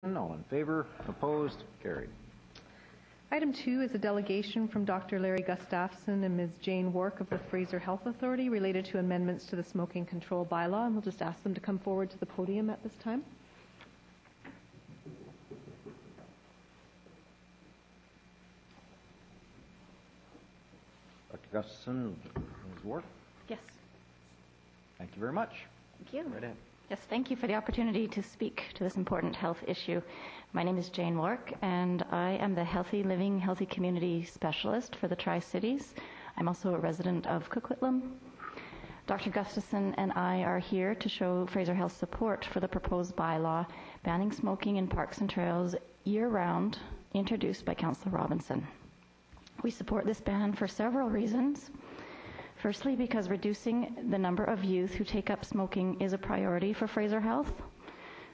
All in favor? Opposed? Carried. Item 2 is a delegation from Dr. Larry Gustafson and Ms. Jane Wark of the Fraser Health Authority related to amendments to the smoking control bylaw, and we'll just ask them to come forward to the podium at this time. Dr. Gustafson, Ms. Wark, Yes. thank you very much. Thank you. Right ahead. Yes, thank you for the opportunity to speak to this important health issue. My name is Jane Wark, and I am the Healthy Living, Healthy Community Specialist for the Tri-Cities. I'm also a resident of Coquitlam. Dr. Gustafson and I are here to show Fraser Health's support for the proposed bylaw banning smoking in parks and trails year-round, introduced by Councillor Robinson. We support this ban for several reasons. Firstly, because reducing the number of youth who take up smoking is a priority for Fraser Health.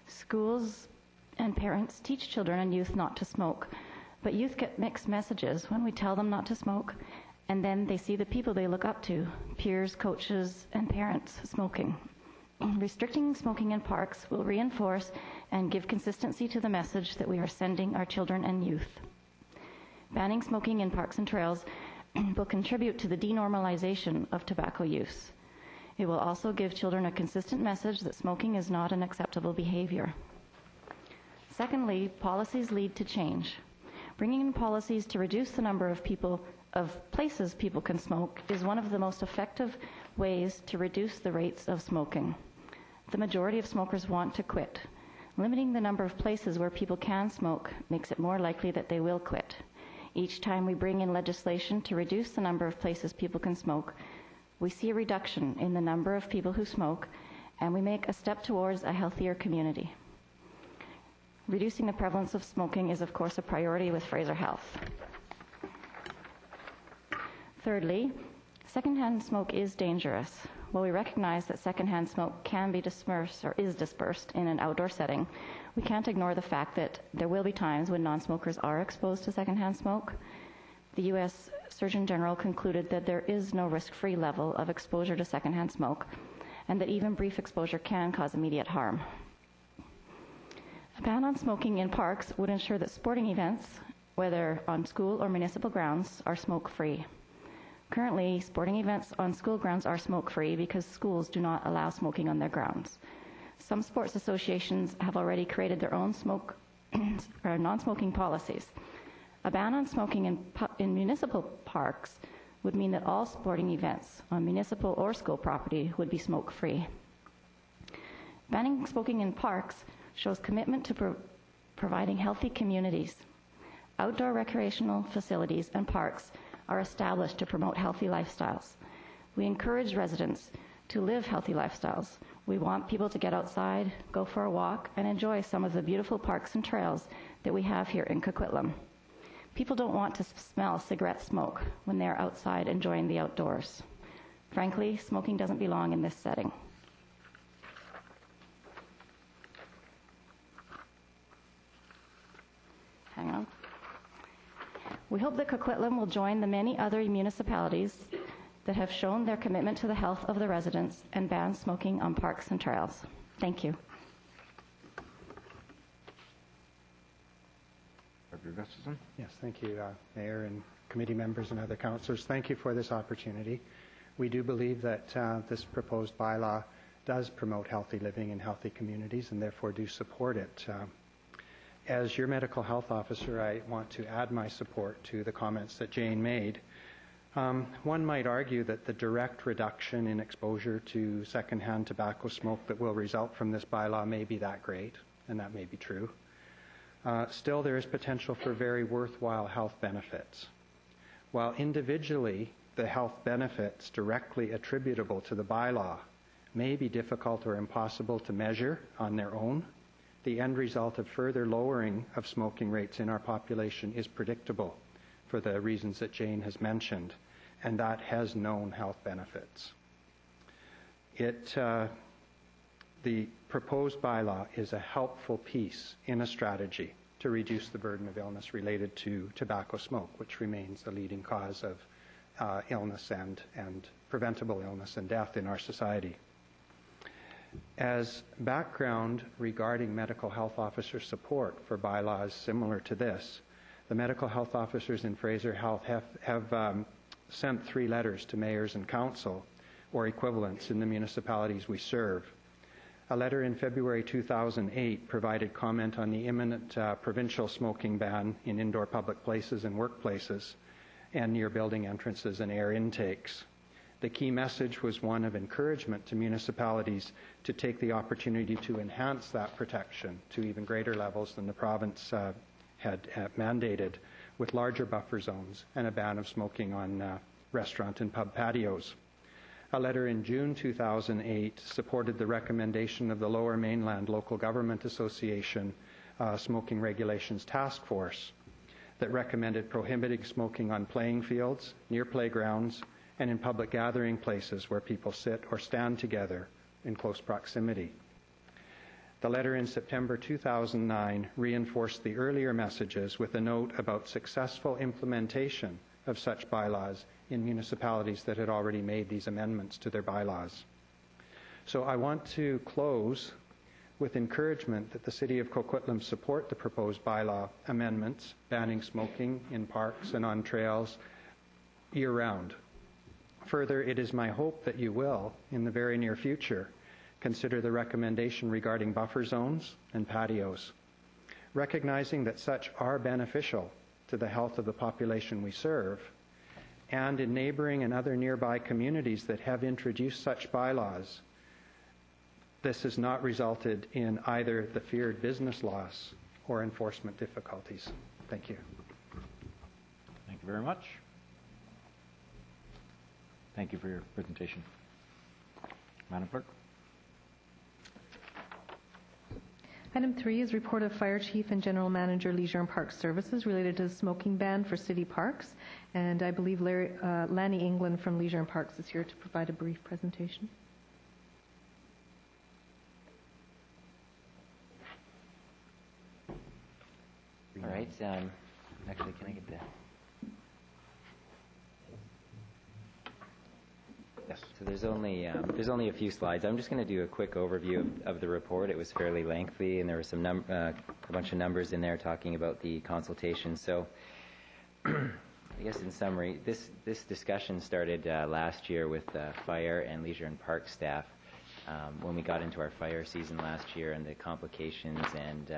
Schools and parents teach children and youth not to smoke, but youth get mixed messages when we tell them not to smoke, and then they see the people they look up to, peers, coaches, and parents, smoking. Restricting smoking in parks will reinforce and give consistency to the message that we are sending our children and youth. Banning smoking in parks and trails will contribute to the denormalization of tobacco use. It will also give children a consistent message that smoking is not an acceptable behavior. Secondly, policies lead to change. Bringing in policies to reduce the number of places people can smoke is one of the most effective ways to reduce the rates of smoking. The majority of smokers want to quit. Limiting the number of places where people can smoke makes it more likely that they will quit. Each time we bring in legislation to reduce the number of places people can smoke, we see a reduction in the number of people who smoke, and we make a step towards a healthier community. Reducing the prevalence of smoking is, of course, a priority with Fraser Health. Thirdly, secondhand smoke is dangerous. While we recognize that secondhand smoke can be dispersed or is dispersed in an outdoor setting, we can't ignore the fact that there will be times when non-smokers are exposed to secondhand smoke. The U.S. Surgeon General concluded that there is no risk-free level of exposure to secondhand smoke, and that even brief exposure can cause immediate harm. A ban on smoking in parks would ensure that sporting events, whether on school or municipal grounds, are smoke-free. Currently, sporting events on school grounds are smoke-free because schools do not allow smoking on their grounds. Some sports associations have already created their own non-smoking policies. A ban on smoking in municipal parks would mean that all sporting events on municipal or school property would be smoke-free. Banning smoking in parks shows commitment to providing healthy communities. Outdoor recreational facilities and parks are established to promote healthy lifestyles. We encourage residents to live healthy lifestyles. We want people to get outside, go for a walk, and enjoy some of the beautiful parks and trails that we have here in Coquitlam. People don't want to smell cigarette smoke when they're outside enjoying the outdoors. Frankly, smoking doesn't belong in this setting. Hang on. We hope that Coquitlam will join the many other municipalities that have shown their commitment to the health of the residents and ban smoking on parks and trails. Thank you. Dr. Gustafson. Yes, thank you, Mayor and committee members and other councillors. Thank you for this opportunity. We do believe that this proposed bylaw does promote healthy living in healthy communities and therefore do support it. As your medical health officer, I want to add my support to the comments that Jane made. One might argue that the direct reduction in exposure to secondhand tobacco smoke that will result from this bylaw may be that great, and that may be true. Still, there is potential for very worthwhile health benefits. While individually the health benefits directly attributable to the bylaw may be difficult or impossible to measure on their own, the end result of further lowering of smoking rates in our population is predictable for the reasons that Jane has mentioned, and that has known health benefits. The proposed bylaw is a helpful piece in a strategy to reduce the burden of illness related to tobacco smoke, which remains the leading cause of illness and preventable illness and death in our society. As background regarding medical health officer support for bylaws similar to this, the medical health officers in Fraser Health have sent 3 letters to mayors and council or equivalents in the municipalities we serve. A letter in February 2008 provided comment on the imminent provincial smoking ban in indoor public places and workplaces and near building entrances and air intakes. The key message was one of encouragement to municipalities to take the opportunity to enhance that protection to even greater levels than the province had mandated, with larger buffer zones and a ban of smoking on restaurant and pub patios. A letter in June 2008 supported the recommendation of the Lower Mainland Local Government Association Smoking Regulations Task Force that recommended prohibiting smoking on playing fields, near playgrounds, and in public gathering places where people sit or stand together in close proximity. The letter in September 2009 reinforced the earlier messages with a note about successful implementation of such bylaws in municipalities that had already made these amendments to their bylaws. So I want to close with encouragement that the City of Coquitlam support the proposed bylaw amendments banning smoking in parks and on trails year-round. Further, it is my hope that you will, in the very near future, consider the recommendation regarding buffer zones and patios, recognizing that such are beneficial to the health of the population we serve, and in neighboring and other nearby communities that have introduced such bylaws, this has not resulted in either the feared business loss or enforcement difficulties. Thank you. Thank you very much. Thank you for your presentation. Madam Clerk. Item 3 is report of Fire Chief and General Manager, Leisure and Park Services related to the smoking ban for city parks. And I believe Lanny England from Leisure and Parks is here to provide a brief presentation. All right. Actually, can I get the... Yes. So there's only a few slides. I'm just going to do a quick overview of the report. It was fairly lengthy, and there was some a bunch of numbers in there talking about the consultation. So, I guess in summary, this discussion started last year with fire and leisure and park staff when we got into our fire season last year and the complications and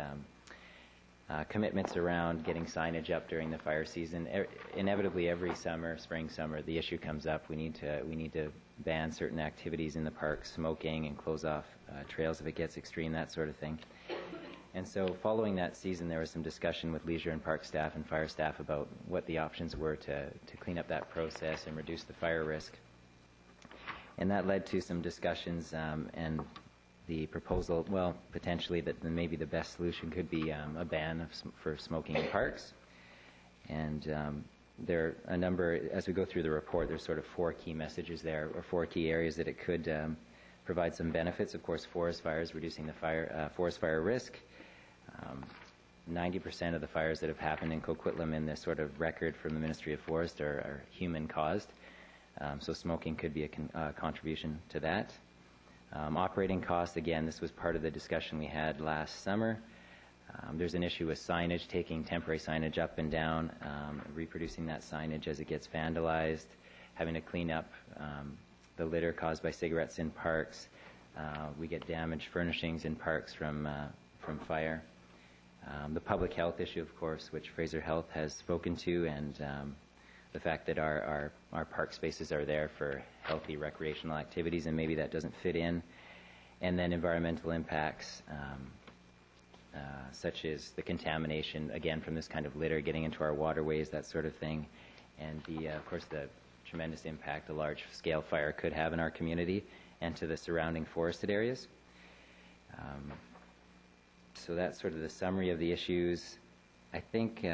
commitments around getting signage up during the fire season. Inevitably, every summer, spring, summer, the issue comes up. We need to ban certain activities in the park, smoking, and close off trails if it gets extreme, that sort of thing. And so following that season, there was some discussion with leisure and park staff and fire staff about what the options were to clean up that process and reduce the fire risk. And that led to some discussions and the proposal, well, potentially that maybe the best solution could be a ban for smoking in parks. And there are a number, as we go through the report, there's sort of 4 key messages there, or 4 key areas that it could provide some benefits. Of course, forest fires, reducing the forest fire risk. 90% of the fires that have happened in Coquitlam in this sort of record from the Ministry of Forest are human-caused. So smoking could be a contribution to that. Operating costs, again, this was part of the discussion we had last summer. There's an issue with signage, taking temporary signage up and down, reproducing that signage as it gets vandalized, having to clean up the litter caused by cigarettes in parks. We get damaged furnishings in parks from fire. The public health issue, of course, which Fraser Health has spoken to, and the fact that our park spaces are there for healthy recreational activities, and maybe that doesn't fit in. And then environmental impacts, such as the contamination, again, from this kind of litter getting into our waterways, that sort of thing. And of course, the tremendous impact a large-scale fire could have in our community and to the surrounding forested areas. So that's sort of the summary of the issues. I think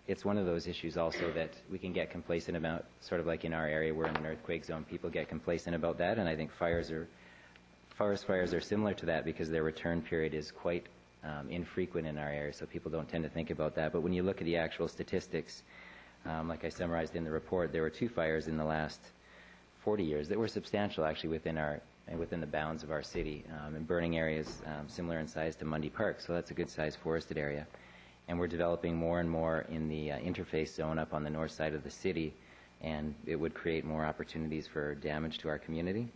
it's one of those issues also that we can get complacent about, sort of like in our area, we're in an earthquake zone, people get complacent about that, and I think forest fires are similar to that because their return period is quite infrequent in our area, so people don't tend to think about that. But when you look at the actual statistics, like I summarized in the report, there were 2 fires in the last 40 years that were substantial actually within our within the bounds of our city, in burning areas similar in size to Mundy Park, so that's a good-sized forested area. And we're developing more and more in the interface zone up on the north side of the city, and it would create more opportunities for damage to our community.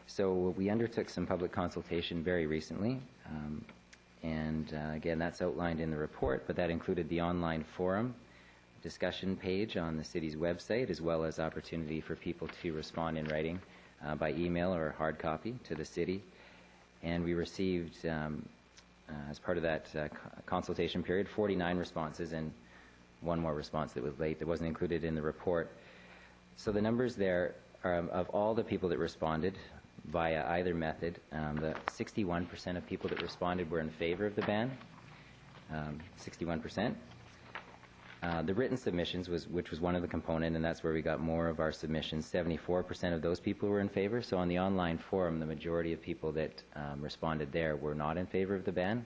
So we undertook some public consultation very recently, and again, that's outlined in the report, but that included the online forum discussion page on the city's website, as well as opportunity for people to respond in writing by email or hard copy to the city. And we received, as part of that consultation period, 49 responses and one more response that was late that wasn't included in the report. So the numbers there are of all the people that responded via either method. The 61% of people that responded were in favor of the ban, 61%. The written submissions, which was one of the components, and that's where we got more of our submissions, 74% of those people were in favor. So on the online forum, the majority of people that responded there were not in favor of the ban.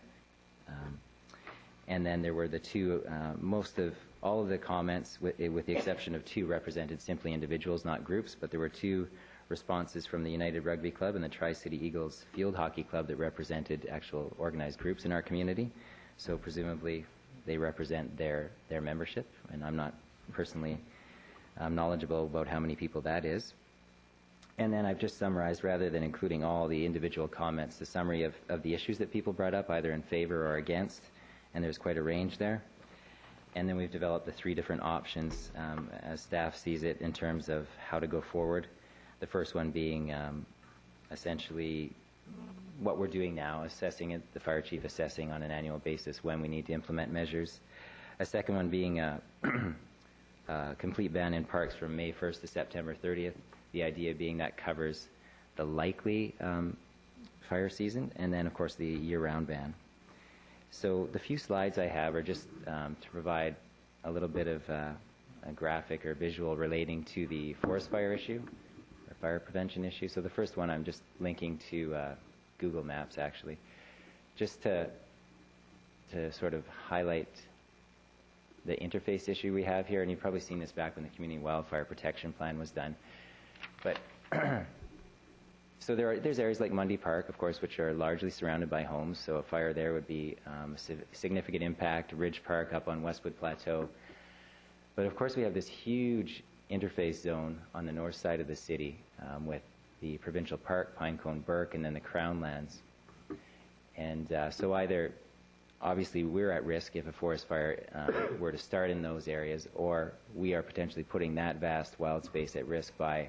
And then there were the two, most of all of the comments, with the exception of two, represented simply individuals, not groups, but there were two responses from the United Rugby Club and the Tri-City Eagles Field Hockey Club that represented actual organized groups in our community. So presumably they represent their membership, and I'm not personally knowledgeable about how many people that is. And then I've just summarized, rather than including all the individual comments, the summary of the issues that people brought up, either in favor or against, and there's quite a range there. And then we've developed the three different options as staff sees it in terms of how to go forward. The first one being essentially what we're doing now, assessing it, the fire chief assessing on an annual basis when we need to implement measures. A second one being a complete ban in parks from May 1st to September 30th, the idea being that covers the likely fire season, and then of course the year-round ban. So the few slides I have are just to provide a little bit of a graphic or visual relating to the forest fire issue, or fire prevention issue. So the first one I'm just linking to Google Maps, actually, just to sort of highlight the interface issue we have here. And you've probably seen this back when the Community Wildfire Protection Plan was done. But so there's areas like Mundy Park, of course, which are largely surrounded by homes. So a fire there would be a significant impact. Ridge Park up on Westwood Plateau. But of course, we have this huge interface zone on the north side of the city with the provincial park, Pinecone Burke, and then the Crown lands. And so either, obviously, we're at risk if a forest fire were to start in those areas, or we are potentially putting that vast wild space at risk by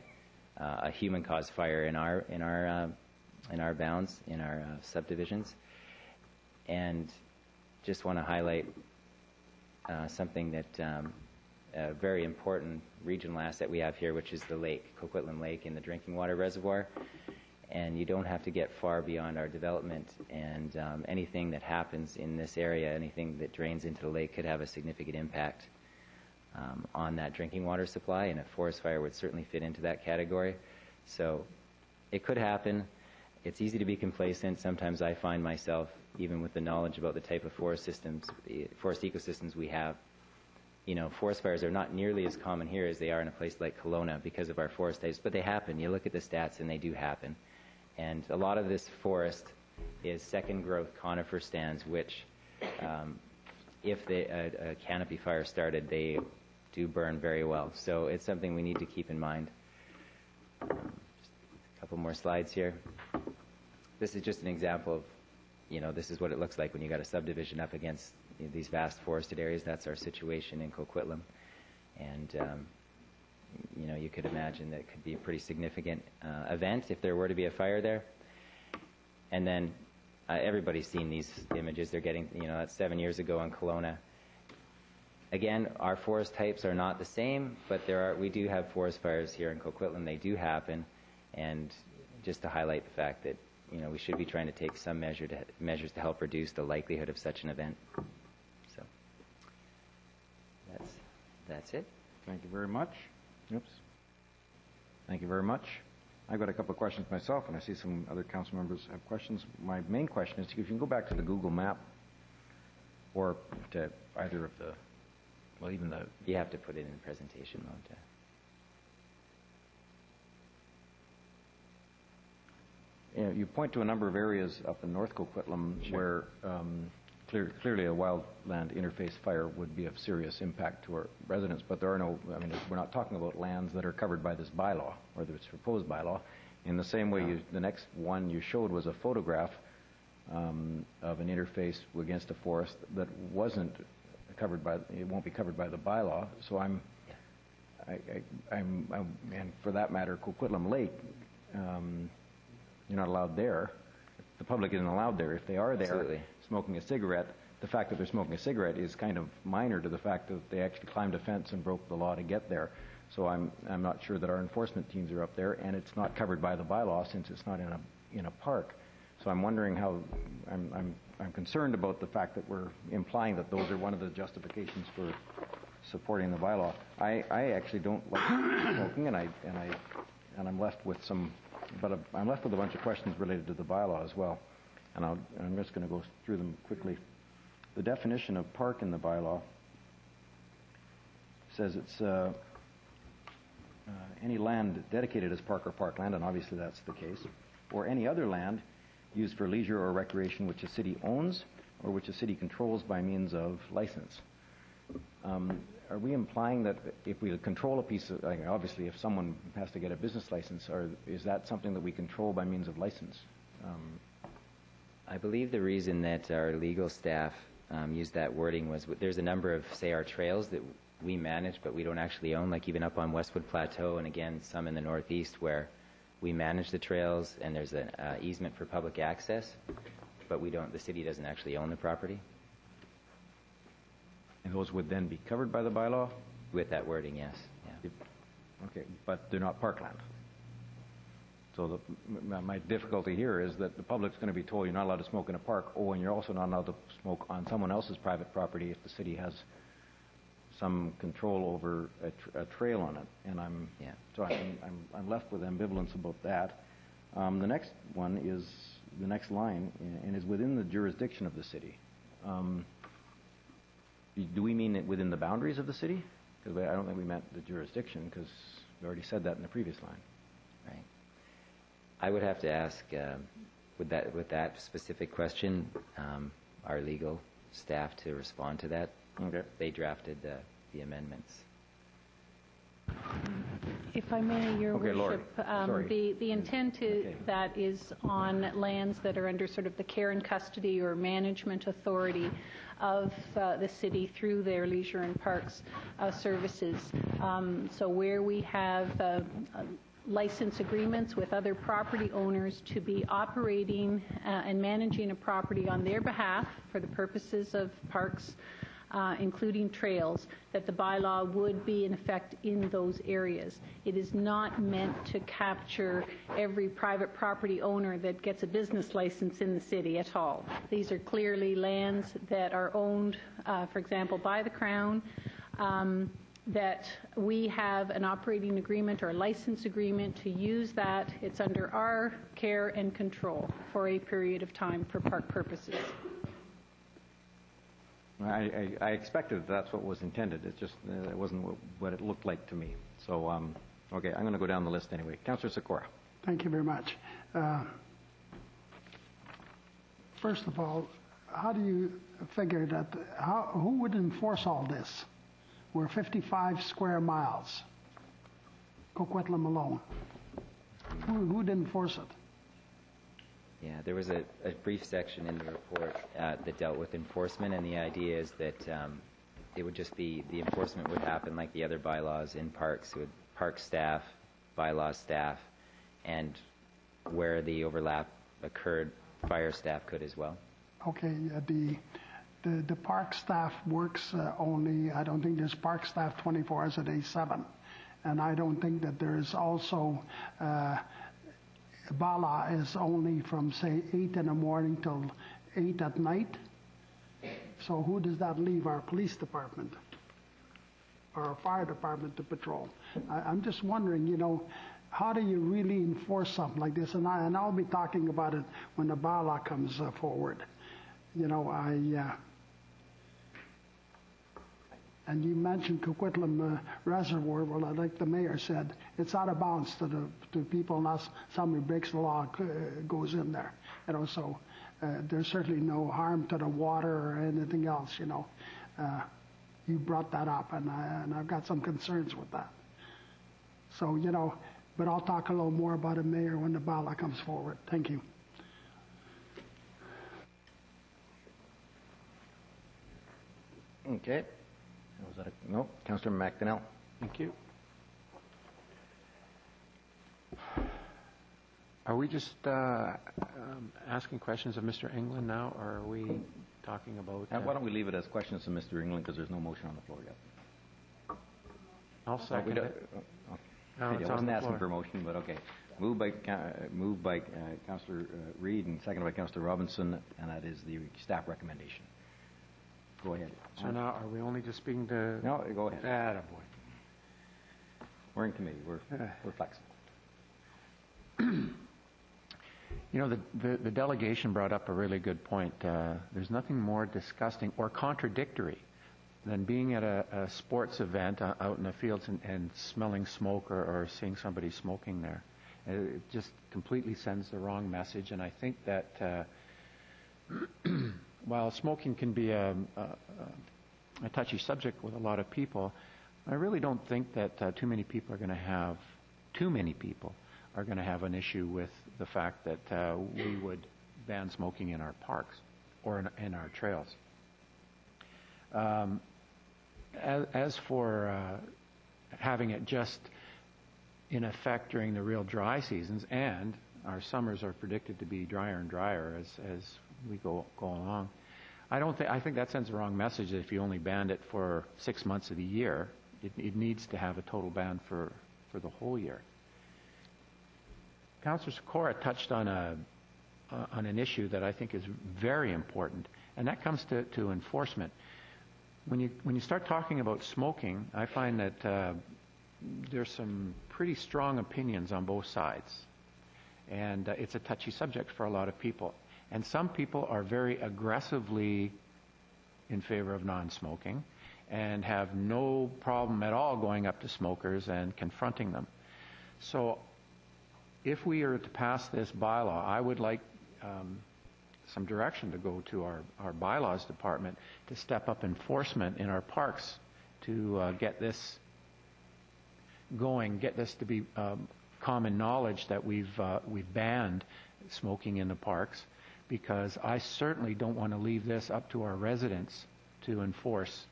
a human-caused fire in our bounds, in our subdivisions. And just want to highlight something that a very important regional asset we have here, which is the lake, Coquitlam Lake, in the drinking water reservoir. And you don't have to get far beyond our development, and anything that happens in this area, anything that drains into the lake, could have a significant impact on that drinking water supply, and a forest fire would certainly fit into that category. So it could happen. It's easy to be complacent. Sometimes I find myself, even with the knowledge about the type of forest ecosystems we have, you know, forest fires are not nearly as common here as they are in a place like Kelowna because of our forest types, but they happen. You look at the stats and they do happen. And a lot of this forest is second growth conifer stands, which if a canopy fire started, they do burn very well. So it's something we need to keep in mind. Just a couple more slides here. This is just an example of, you know, this is what it looks like when you got a subdivision up against these vast forested areas. That's our situation in Coquitlam. And, you know, you could imagine that it could be a pretty significant event if there were to be a fire there. And then everybody's seen these images. They're getting, you know, that's 7 years ago in Kelowna. Again, our forest types are not the same, but we do have forest fires here in Coquitlam. They do happen. And just to highlight the fact that, you know, we should be trying to take some measures to help reduce the likelihood of such an event. So that's it. Thank you very much. Oops. Thank you very much. I've got a couple of questions myself, and I see some other council members have questions. My main question is if you can go back to the Google map, or to either of the, well, even the... You have to put it in presentation mode. you point to a number of areas up in North Coquitlam where clearly a wildland interface fire would be of serious impact to our residents, but there are no, I mean, we're not talking about lands that are covered by this bylaw or this proposed bylaw. In the same way, the next one you showed was a photograph of an interface against a forest that wasn't covered by, it won't be covered by the bylaw. So I'm and for that matter, Coquitlam Lake, you're not allowed there. The public isn't allowed there. If they are there Absolutely. smoking a cigarette, the fact that they're smoking a cigarette is kind of minor to the fact that they actually climbed a fence and broke the law to get there. So I'm not sure that our enforcement teams are up there, and it's not covered by the bylaw since it's not in a park. So I'm wondering how I'm concerned about the fact that we're implying that those are one of the justifications for supporting the bylaw. I actually don't like smoking, and I'm left with some, but I'm left with a bunch of questions related to the bylaw as well, and I'm just going to go through them quickly. The definition of park in the bylaw says it's any land dedicated as park or parkland, and obviously that's the case, or any other land used for leisure or recreation which a city owns or which a city controls by means of license. Are we implying that if we control a piece of, like obviously if someone has to get a business license, or is that something that we control by means of license? I believe the reason that our legal staff used that wording was there's a number of, say, our trails that we manage but we don't actually own, like even up on Westwood Plateau and again some in the Northeast where we manage the trails and there's an easement for public access, but we don't, the city doesn't actually own the property. And those would then be covered by the bylaw? With that wording, yes. Yeah. Okay, but they're not parkland. So my difficulty here is that the public's going to be told you're not allowed to smoke in a park, and you're also not allowed to smoke on someone else's private property if the city has some control over a trail on it. And I'm left with ambivalence about that. The next one is the next line, and is within the jurisdiction of the city. Do we mean it within the boundaries of the city? Because I don't think we meant the jurisdiction, because we already said that in the previous line. Right. I would have to ask, with that specific question, our legal staff to respond to that. Okay. They drafted the amendments. If I may, Your Okay, Lord. Worship, Sorry. the intent that is on lands that are under sort of the care and custody or management authority of the city through their leisure and parks services. So where we have license agreements with other property owners to be operating and managing a property on their behalf for the purposes of parks, including trails, that the bylaw would be in effect in those areas. It is not meant to capture every private property owner that gets a business license in the city at all. These are clearly lands that are owned, for example, by the Crown, that we have an operating agreement or a license agreement to use that. It's under our care and control for a period of time for park purposes. I expected that's what was intended. It just it wasn't what it looked like to me. So, okay, I'm going to go down the list anyway. Councillor Sikora. Thank you very much. First of all, how do you figure that, who would enforce all this? We're 55 square miles, Coquitlam alone. Who'd enforce it? Yeah, there was a brief section in the report that dealt with enforcement, and the idea is that it would just be, the enforcement would happen like the other bylaws in parks. It would park staff, bylaw staff, and where the overlap occurred, fire staff could as well. Okay, the park staff works only, I don't think there's park staff 24 hours a day, 7. And I don't think that there's also, Bylaw is only from, say, 8 in the morning till 8 at night. So who does that leave? Our police department or our fire department to patrol? I'm just wondering, you know, how do you really enforce something like this? And I'll be talking about it when the bylaw comes forward. You know, And you mentioned Coquitlam Reservoir. Well, like the mayor said, it's out of bounds to people unless somebody breaks the law, goes in there. So there's certainly no harm to the water or anything else. You brought that up, and I've got some concerns with that. So but I'll talk a little more about it, Mayor, when the bylaw comes forward. Thank you. Okay. Was that no? Councillor McDonnell. Thank you. Are we just asking questions of Mr. England now, or are we talking about... Why don't we leave it as questions to Mr. England, because there's no motion on the floor yet. I'll second it. No, I wasn't asking for a motion, but okay. Moved by Councillor Reid and seconded by Councillor Robinson, and that is the staff recommendation. Go ahead. So now, are we only just speaking to... No, go ahead. Attaboy. We're in committee. We're flexible. The delegation brought up a really good point. There's nothing more disgusting or contradictory than being at a sports event out in the fields and smelling smoke or seeing somebody smoking there. It just completely sends the wrong message, and I think that while smoking can be a touchy subject with a lot of people, I really don't think that too many people are going to have an issue with the fact that we would ban smoking in our parks or in our trails. As for having it just in effect during the real dry seasons, and our summers are predicted to be drier and drier as we go along, I think that sends the wrong message that if you only banned it for 6 months of the year, it needs to have a total ban for the whole year. Councillor Sikora touched on an issue that I think is very important, and that comes to enforcement. When you start talking about smoking, I find that there's some pretty strong opinions on both sides, and it's a touchy subject for a lot of people. And some people are very aggressively in favor of non-smoking and have no problem at all going up to smokers and confronting them. So if we are to pass this bylaw, I would like some direction to go to our bylaws department to step up enforcement in our parks to get this going, get this to be common knowledge that we've banned smoking in the parks, because I certainly don't want to leave this up to our residents to enforce.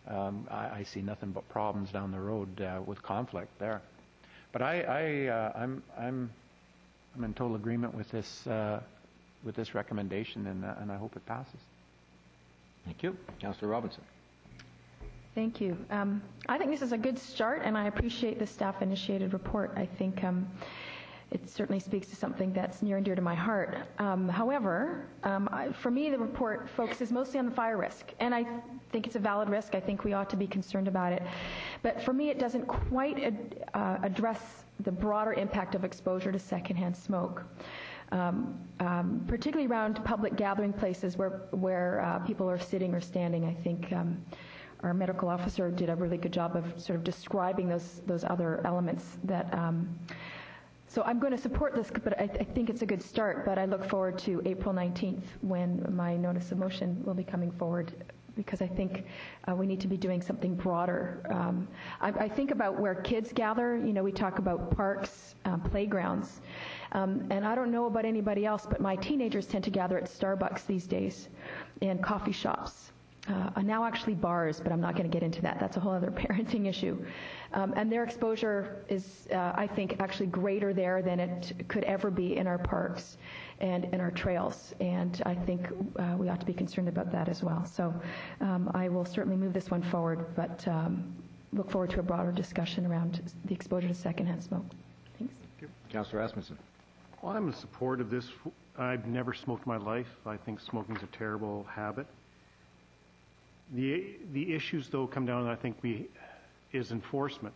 I see nothing but problems down the road with conflict there. But I'm in total agreement with this recommendation, and I hope it passes. Thank you. Councillor Robinson. Thank you. I think this is a good start, and I appreciate the staff-initiated report. I think it certainly speaks to something that's near and dear to my heart. However, for me, the report focuses mostly on the fire risk, and I think it's a valid risk. I think we ought to be concerned about it. But for me, it doesn't quite address the broader impact of exposure to secondhand smoke, particularly around public gathering places where people are sitting or standing. I think our medical officer did a really good job of sort of describing those other elements that. So I'm going to support this, but I think it's a good start. But I look forward to April 19th when my notice of motion will be coming forward, because I think we need to be doing something broader. I think about where kids gather. We talk about parks, playgrounds, and I don't know about anybody else, but my teenagers tend to gather at Starbucks these days and coffee shops. Now actually bars, but I'm not going to get into that. That's a whole other parenting issue. And their exposure is, I think, actually greater there than it could ever be in our parks and in our trails. And I think we ought to be concerned about that as well. So I will certainly move this one forward, but look forward to a broader discussion around the exposure to secondhand smoke. Thanks. Councillor Rasmussen. Well, I'm in support of this. I've never smoked in my life. I think smoking is a terrible habit. The issues, though, come down, I think, is enforcement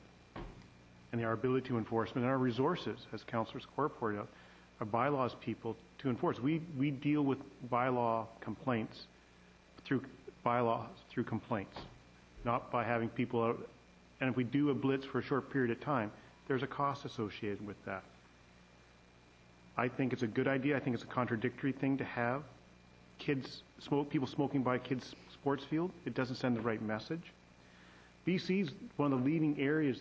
and our ability to enforcement and our resources, as Councillor Courth pointed out, our bylaws people to enforce. We deal with bylaw complaints through bylaws, through complaints. not by having people out. And if we do a blitz for a short period of time, there's a cost associated with that. I think it's a good idea. I think it's a contradictory thing to have people smoking by kids' sports field. It doesn't send the right message. BC is one of the leading areas,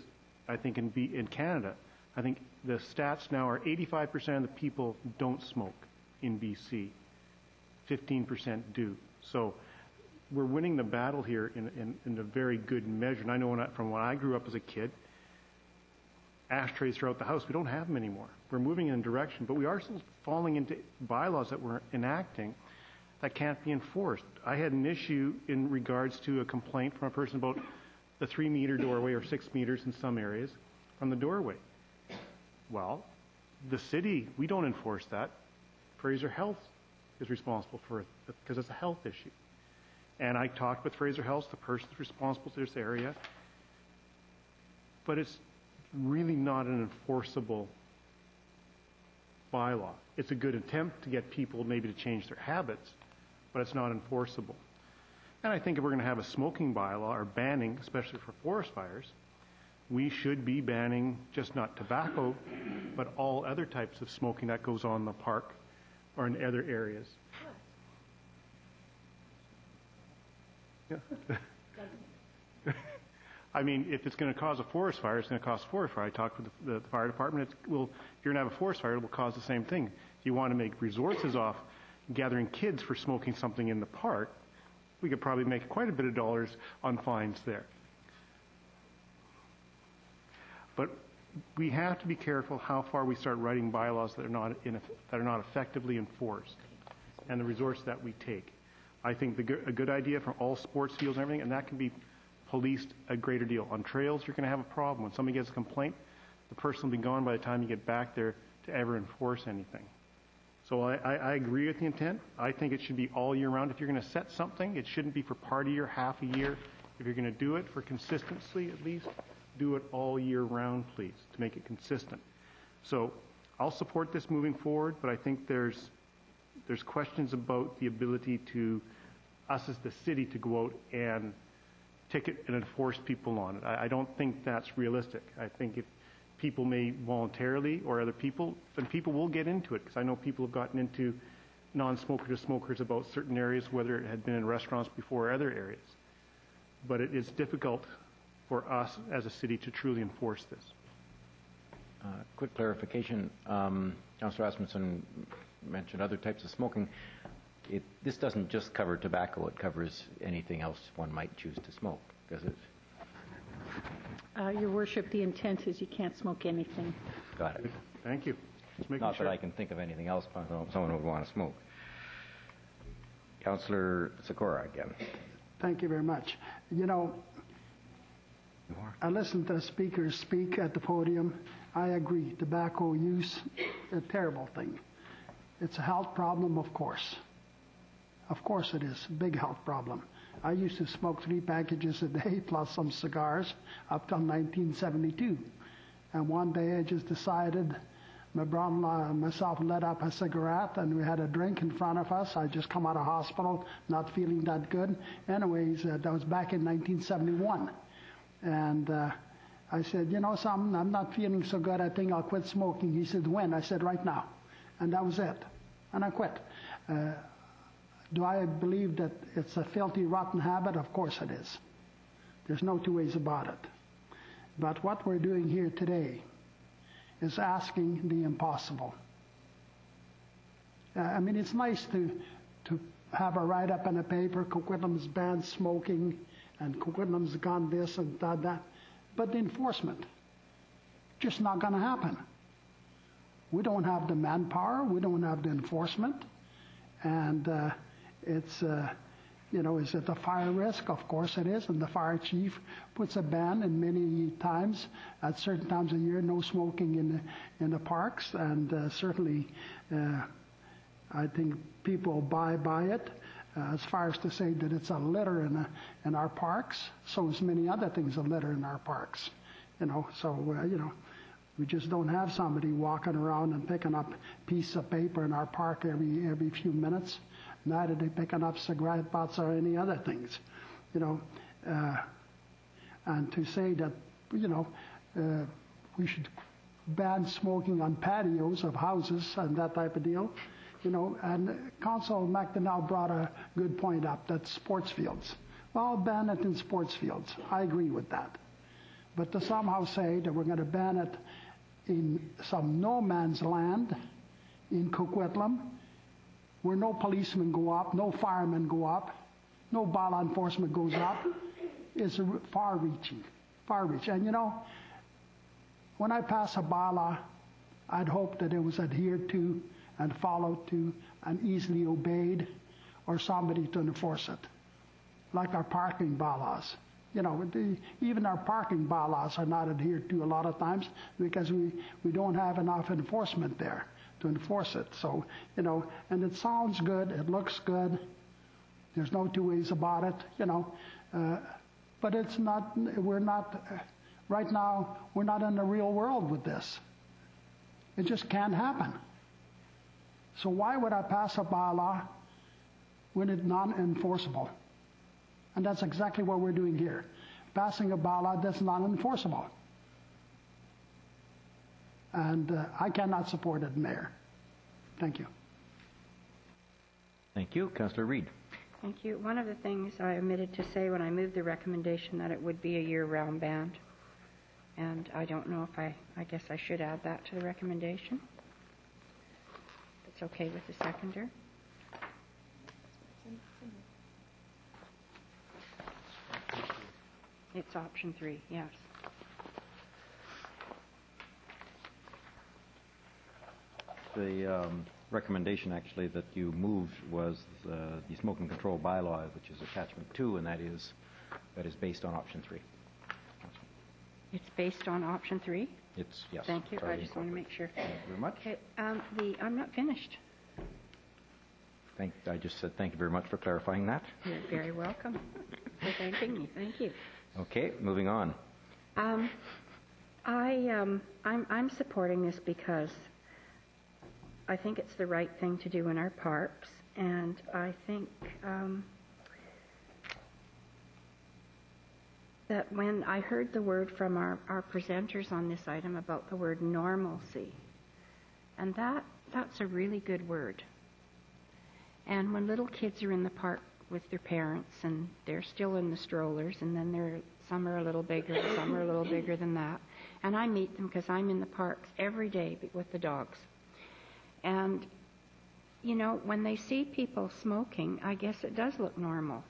I think, in Canada. I think the stats now are 85% of the people don't smoke in BC. 15% do. So we're winning the battle here in a very good measure. And I know from when I grew up as a kid, ashtrays throughout the house, we don't have them anymore. We're moving in a direction, but we are still falling into bylaws that we're enacting that can't be enforced. I had an issue in regards to a complaint from a person about the 3-meter doorway, or 6 meters in some areas, from the doorway. Well, the city, we don't enforce that. Fraser Health is responsible for it because it's a health issue. And I talked with Fraser Health, the person that's responsible for this area, but it's really not an enforceable bylaw. It's a good attempt to get people maybe to change their habits, but it's not enforceable. And I think if we're going to have a smoking bylaw, or banning, especially for forest fires, we should be banning just not tobacco, but all other types of smoking that goes on in the park or in other areas. Yeah. I mean, if it's going to cause a forest fire, it's going to cause a forest fire. I talked with the fire department. If you're going to have a forest fire, it will cause the same thing. If you want to make resources off gathering kids for smoking something in the park, we could probably make quite a bit of dollars on fines there. But we have to be careful how far we start writing bylaws that are not effectively enforced, and the resources that we take. I think a good idea for all sports fields and everything, and that can be policed a greater deal. On trails, you're going to have a problem. When somebody gets a complaint, the person will be gone by the time you get back there to ever enforce anything. So I agree with the intent. I think it should be all year round. If you're going to set something, it shouldn't be for part of year, half a year. If you're going to do it for consistency, at least do it all year round, please, to make it consistent. So I'll support this moving forward, but I think there's questions about the ability to us as the city to go out and ticket and enforce people on it. I don't think that's realistic. I think if people may voluntarily, or other people, then people will get into it, because I know people have gotten into non-smoker to smokers about certain areas, whether it had been in restaurants before or other areas. But it is difficult for us as a city to truly enforce this. Quick clarification. Councillor Asmussen mentioned other types of smoking. This doesn't just cover tobacco, it covers anything else one might choose to smoke, does it? Your Worship, the intent is you can't smoke anything. Got it. Thank you. Not that I can think of anything else someone would want to smoke. Councillor Sikora again. Thank you very much. You know, I listened to speakers speak at the podium. I agree. Tobacco use, a terrible thing. It's a health problem, of course. Of course it is. A big health problem. I used to smoke 3 packages a day plus some cigars up till 1972. And one day I just decided, my brother-in-law and myself lit up a cigarette and we had a drink in front of us. I just come out of hospital, not feeling that good. Anyways, that was back in 1971. And I said, you know something, I'm not feeling so good. I think I'll quit smoking. He said, when? I said, right now. And that was it. And I quit. Do I believe that it's a filthy, rotten habit? Of course it is. There's no two ways about it. But what we're doing here today is asking the impossible. I mean, it's nice to have a write-up in a paper, Coquitlam's banned smoking, and Coquitlam's gone this and that. But the enforcement, just not going to happen. We don't have the manpower. We don't have the enforcement. And it's, you know, is it a fire risk? Of course it is. And the fire chief puts a ban in many times, at certain times of year, no smoking in the parks. And certainly, I think people buy it. As far as to say that it's a litter in our parks, so is many other things a litter in our parks. You know, so, you know, we just don't have somebody walking around and picking up a piece of paper in our park every few minutes. Neither are they picking up cigarette butts or any other things. You know, And to say that, we should ban smoking on patios of houses and that type of deal, and Council McDonnell brought a good point up, that sports fields. Well, ban it in sports fields. I agree with that. But to somehow say that we're going to ban it in some no man's land in Coquitlam, where no policemen go up, no firemen go up, no bylaw enforcement goes up, is far-reaching. And when I pass a bylaw, I'd hope that it was adhered to and followed to and easily obeyed, or somebody to enforce it, like our parking bylaws. Even our parking bylaws are not adhered to a lot of times because we don't have enough enforcement there to enforce it. So, and it sounds good, it looks good, there's no two ways about it, but it's not, right now, we're not in the real world with this. It just can't happen. So why would I pass a bylaw when it's non-enforceable? And that's exactly what we're doing here. Passing a bylaw that's non-enforceable. And I cannot support it, Mayor. Thank you. Thank you. Councillor Reid. Thank you. One of the things I omitted to say when I moved the recommendation that it would be a year-round ban. And I don't know if I guess I should add that to the recommendation. If it's okay with the seconder. It's option 3, yes. The recommendation actually that you moved was the smoking control bylaw, which is attachment 2, and that is based on option 3. It's based on option 3? It's, yes. Thank you. I just want to make sure. Thank you very much. Okay, I'm not finished. I just said thank you very much for clarifying that. You're very welcome for thanking me. Thank you. Okay, moving on. I'm supporting this because I think it's the right thing to do in our parks, and I think that when I heard the word from our presenters on this item about the word normalcy, and that's a really good word. And when little kids are in the park with their parents and they're still in the strollers, and then some are a little bigger, some are a little bigger than that, and I meet them because I'm in the parks every day with the dogs. And, when they see people smoking, I guess it does look normal.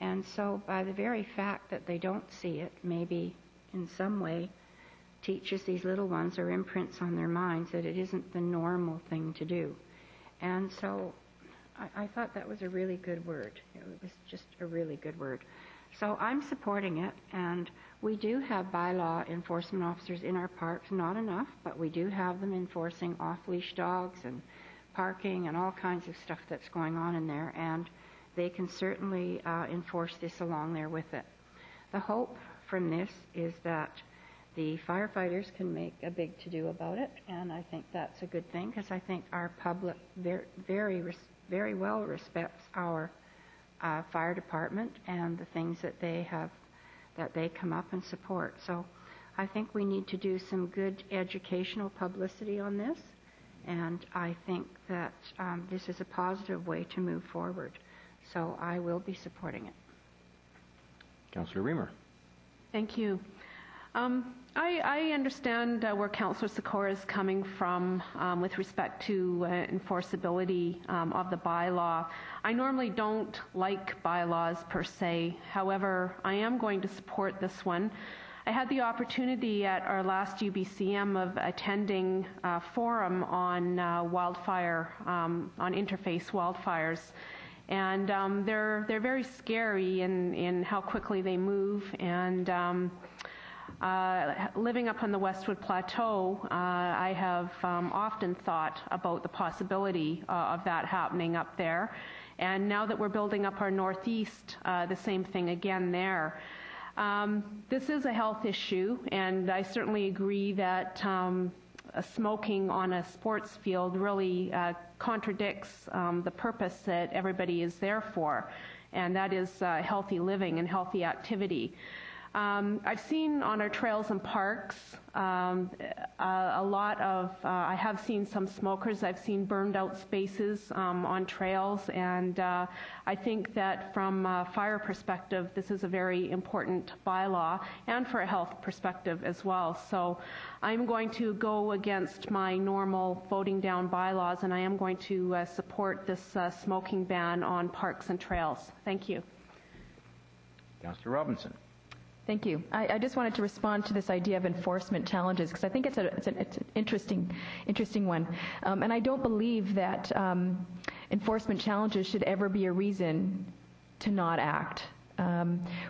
And so by the very fact that they don't see it, maybe in some way teaches these little ones or imprints on their minds that it isn't the normal thing to do. And so I thought that was a really good word. It was just a really good word. So I'm supporting it, and we do have bylaw enforcement officers in our parks, not enough, but we do have them enforcing off-leash dogs and parking and all kinds of stuff that's going on in there, and they can certainly enforce this along there with it. The hope from this is that the firefighters can make a big to-do about it, and I think that's a good thing because I think our public very well respects our fire department and the things that they come up and support. So I think we need to do some good educational publicity on this, and I think that this is a positive way to move forward. So I will be supporting it. Councillor Reamer. Thank you. I understand where Councillor Sikora is coming from with respect to enforceability of the bylaw. I normally don't like bylaws per se. However, I am going to support this one. I had the opportunity at our last UBCM of attending a forum on wildfire, on interface wildfires. And they're very scary in how quickly they move. And living up on the Westwood Plateau, I have often thought about the possibility of that happening up there. And now that we're building up our northeast, the same thing again there. This is a health issue, and I certainly agree that smoking on a sports field really contradicts the purpose that everybody is there for, and that is healthy living and healthy activity. I've seen on our trails and parks a lot of, I have seen some smokers, I've seen burned out spaces on trails, and I think that from a fire perspective, this is a very important bylaw, and for a health perspective as well. So I'm going to go against my normal voting down bylaws, and I am going to support this smoking ban on parks and trails. Thank you. Councillor Robinson. Thank you. I just wanted to respond to this idea of enforcement challenges, because I think it's an interesting one. And I don't believe that enforcement challenges should ever be a reason to not act.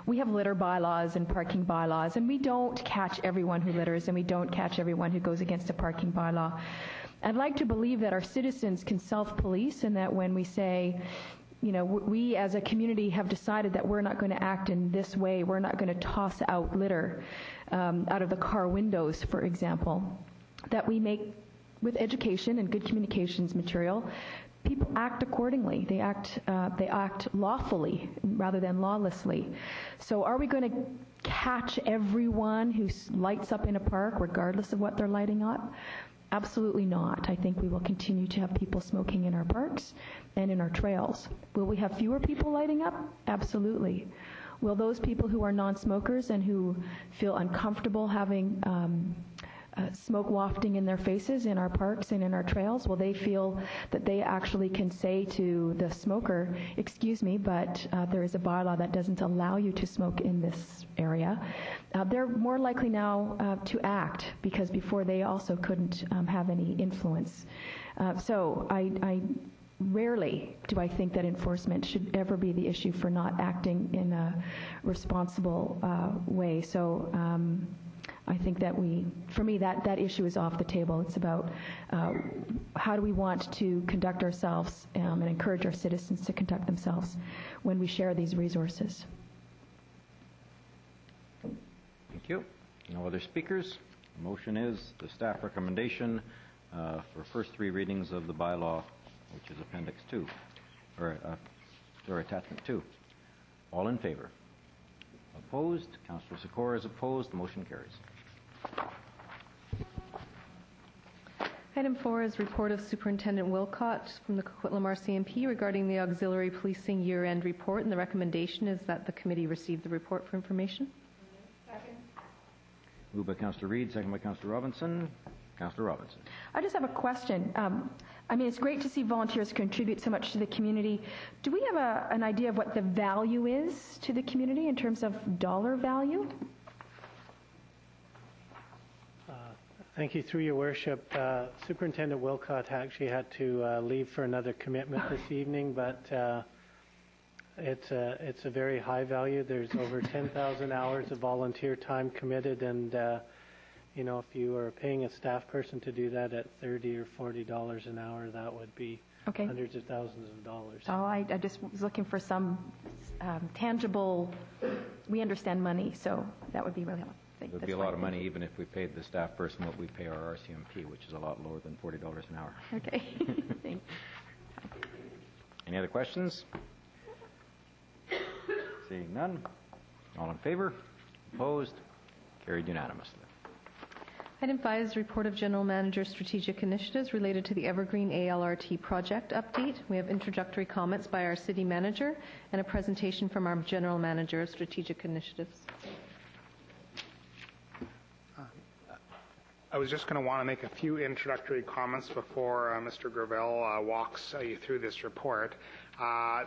We have litter bylaws and parking bylaws, and we don't catch everyone who litters, and we don't catch everyone who goes against a parking bylaw. I'd like to believe that our citizens can self-police, and that when we say, you know, we as a community have decided that we're not going to act in this way, we're not going to toss out litter out of the car windows, for example, that we make, with education and good communications material, people act accordingly. They act lawfully rather than lawlessly. So are we going to catch everyone who lights up in a park, regardless of what they're lighting up? Absolutely not. I think we will continue to have people smoking in our parks and in our trails. Will we have fewer people lighting up? Absolutely. Will those people who are non-smokers and who feel uncomfortable having smoke wafting in their faces in our parks and in our trails, will they feel that they actually can say to the smoker, excuse me, but there is a bylaw that doesn't allow you to smoke in this area? They're more likely now to act, because before they also couldn't have any influence. So I rarely do I think that enforcement should ever be the issue for not acting in a responsible way. So I think that for me, that issue is off the table. It's about how do we want to conduct ourselves and encourage our citizens to conduct themselves when we share these resources. Thank you. No other speakers. The motion is the staff recommendation for first three readings of the bylaw, which is Appendix 2, or Attachment 2. All in favor? Opposed? Councillor Sikora is opposed. The motion carries. Item 4 is report of Superintendent Wilcott from the Coquitlam RCMP regarding the auxiliary policing year-end report, and the recommendation is that the committee receive the report for information. Second. Moved by Councillor Reid, second by Councillor Robinson. Councillor Robinson. I just have a question. I mean, it's great to see volunteers contribute so much to the community. Do we have an idea of what the value is to the community in terms of dollar value? Thank you, through your worship. Superintendent Wilcott actually had to leave for another commitment this evening, but it's a very high value. There's over 10,000 hours of volunteer time committed, and you know, if you are paying a staff person to do that at $30 or $40 an hour, that would be hundreds of thousands of dollars. Oh, I just was looking for some tangible, we understand money, so that would be really helpful. It would be a lot of money even if we paid the staff person what we pay our RCMP, which is a lot lower than $40 an hour. Okay. Thanks. Any other questions? Seeing none. All in favor? Opposed? Carried unanimously. Item 5 is report of General Manager Strategic Initiatives related to the Evergreen ALRT project update. We have introductory comments by our City Manager and a presentation from our General Manager of Strategic Initiatives. I was just going to want to make a few introductory comments before Mr. Gravel walks you through this report.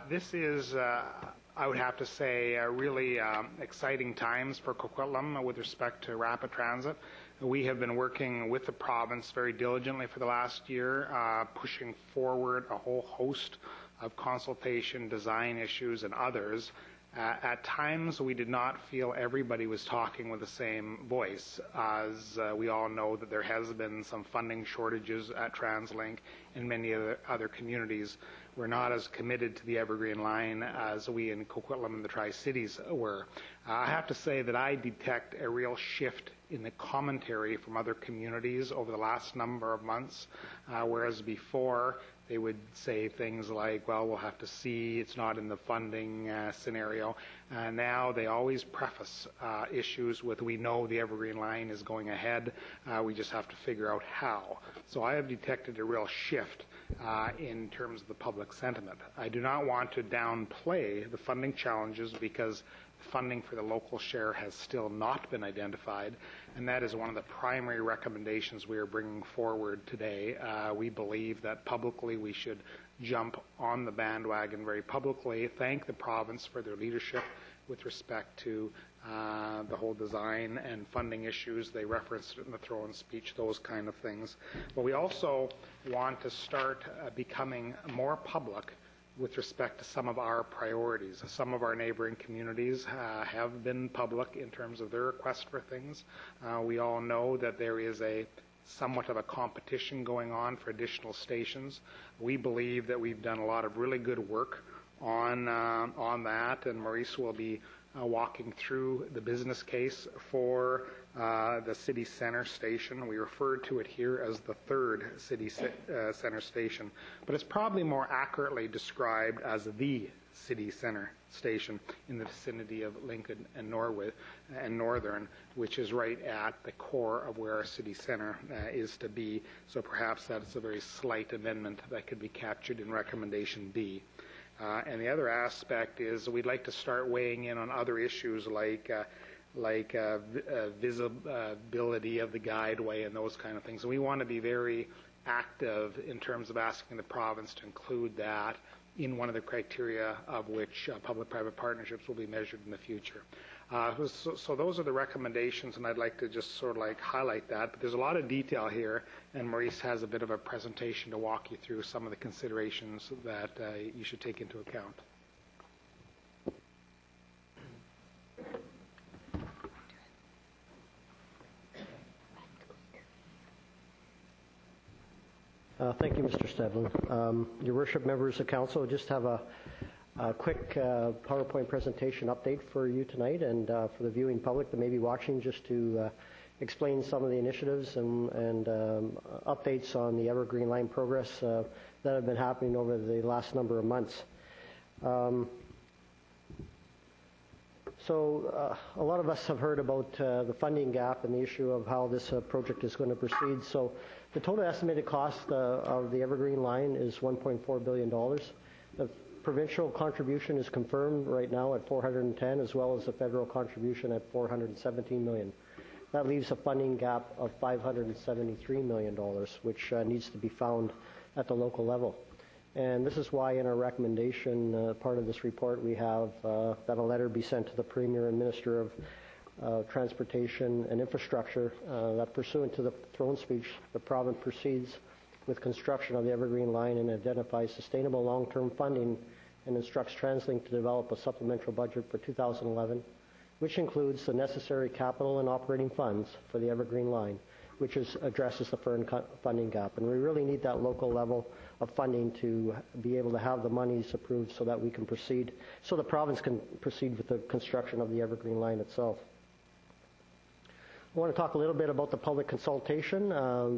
This is, I would have to say, really exciting times for Coquitlam with respect to rapid transit. We have been working with the province very diligently for the last year, pushing forward a whole host of consultation, design issues, and others. At times, we did not feel everybody was talking with the same voice, as we all know that there has been some funding shortages at TransLink and many other communities we're not as committed to the Evergreen line as we in Coquitlam and the Tri-Cities were. I have to say that I detect a real shift in the commentary from other communities over the last number of months, whereas before they would say things like, well, we'll have to see, it's not in the funding scenario. Now they always preface issues with, we know the Evergreen line is going ahead, we just have to figure out how. So I have detected a real shift in terms of the public sentiment. I do not want to downplay the funding challenges because funding for the local share has still not been identified, and that is one of the primary recommendations we are bringing forward today. We believe that publicly we should jump on the bandwagon very publicly, thank the province for their leadership with respect to the whole design and funding issues. They referenced it in the throw-in speech, those kind of things. But we also want to start becoming more public with respect to some of our priorities. Some of our neighboring communities have been public in terms of their request for things. We all know that there is somewhat of a competition going on for additional stations. We believe that we've done a lot of really good work on that, and Maurice will be walking through the business case for the city center station. We refer to it here as the third city center station, but it's probably more accurately described as the city center station in the vicinity of Lincoln and Northern, which is right at the core of where our city center is to be. So perhaps that's a very slight amendment that could be captured in recommendation B. And the other aspect is we'd like to start weighing in on other issues like visibility of the guideway and those kind of things. And we want to be very active in terms of asking the province to include that in one of the criteria of which public-private partnerships will be measured in the future. So those are the recommendations, and I'd like to just sort of highlight that. But there's a lot of detail here, and Maurice has a bit of a presentation to walk you through some of the considerations that you should take into account. Thank you, Mr. Stedman. Your worship, members of council, just have a quick PowerPoint presentation update for you tonight and for the viewing public that may be watching, just to explain some of the initiatives and updates on the Evergreen line progress that have been happening over the last number of months. So a lot of us have heard about the funding gap and the issue of how this project is going to proceed. So the total estimated cost of the Evergreen line is $1.4 billion. The provincial contribution is confirmed right now at $410, as well as the federal contribution at $417 million. That leaves a funding gap of $573 million, which needs to be found at the local level. And this is why in our recommendation, part of this report, we have that a letter be sent to the Premier and Minister of Transportation and Infrastructure that pursuant to the throne speech, the province proceeds with construction of the Evergreen line and identifies sustainable long-term funding and instructs TransLink to develop a supplemental budget for 2011, which includes the necessary capital and operating funds for the Evergreen line, which addresses the funding gap. And we really need that local level of funding to be able to have the monies approved so that we can proceed, so the province can proceed with the construction of the Evergreen line itself. I want to talk a little bit about the public consultation.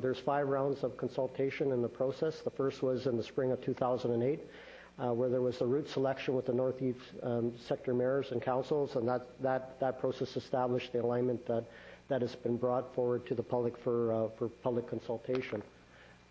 There's 5 rounds of consultation in the process. The first was in the spring of 2008, where there was the route selection with the Northeast sector mayors and councils, and that process established the alignment that has been brought forward to the public for public consultation.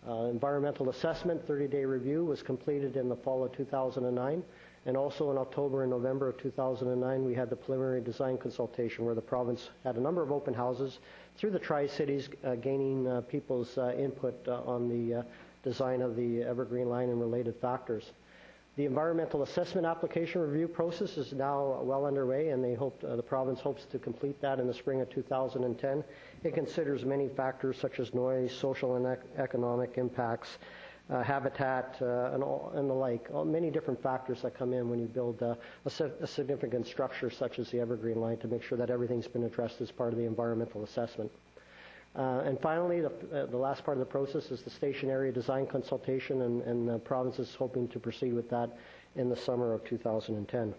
Environmental assessment 30-day review was completed in the fall of 2009, and also in October and November of 2009 we had the preliminary design consultation where the province had a number of open houses through the Tri-Cities, gaining people's input on the design of the Evergreen line and related factors. The environmental assessment application review process is now well underway, and the province hopes to complete that in the spring of 2010. It considers many factors such as noise, social and economic impacts, habitat, and the like. Many different factors that come in when you build a significant structure such as the Evergreen line, to make sure that everything's been addressed as part of the environmental assessment. And finally, the last part of the process is the station area design consultation, and the province is hoping to proceed with that in the summer of 2010.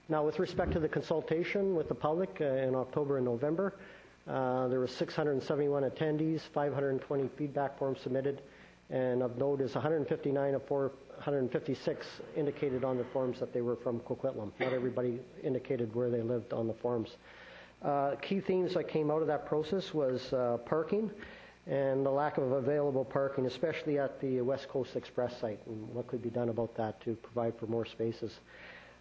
Now, with respect to the consultation with the public in October and November, there were 671 attendees, 520 feedback forms submitted, and of note is 159 of 456 indicated on the forms that they were from Coquitlam. Not everybody indicated where they lived on the forms. Key themes that came out of that process was parking and the lack of available parking, especially at the West Coast Express site, and what could be done about that to provide for more spaces.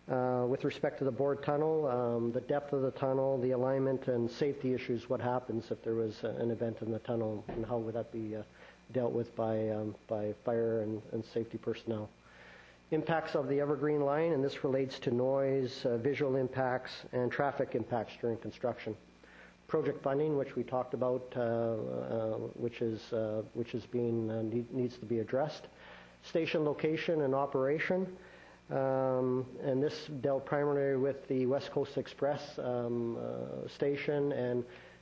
With respect to the bored tunnel, the depth of the tunnel, the alignment, and safety issues, what happens if there was an event in the tunnel, and how would that be dealt with by fire and safety personnel. Impacts of the Evergreen line, and this relates to noise, visual impacts, and traffic impacts during construction. Project funding, which we talked about, which is being needs to be addressed. Station location and operation, and this dealt primarily with the West Coast Express station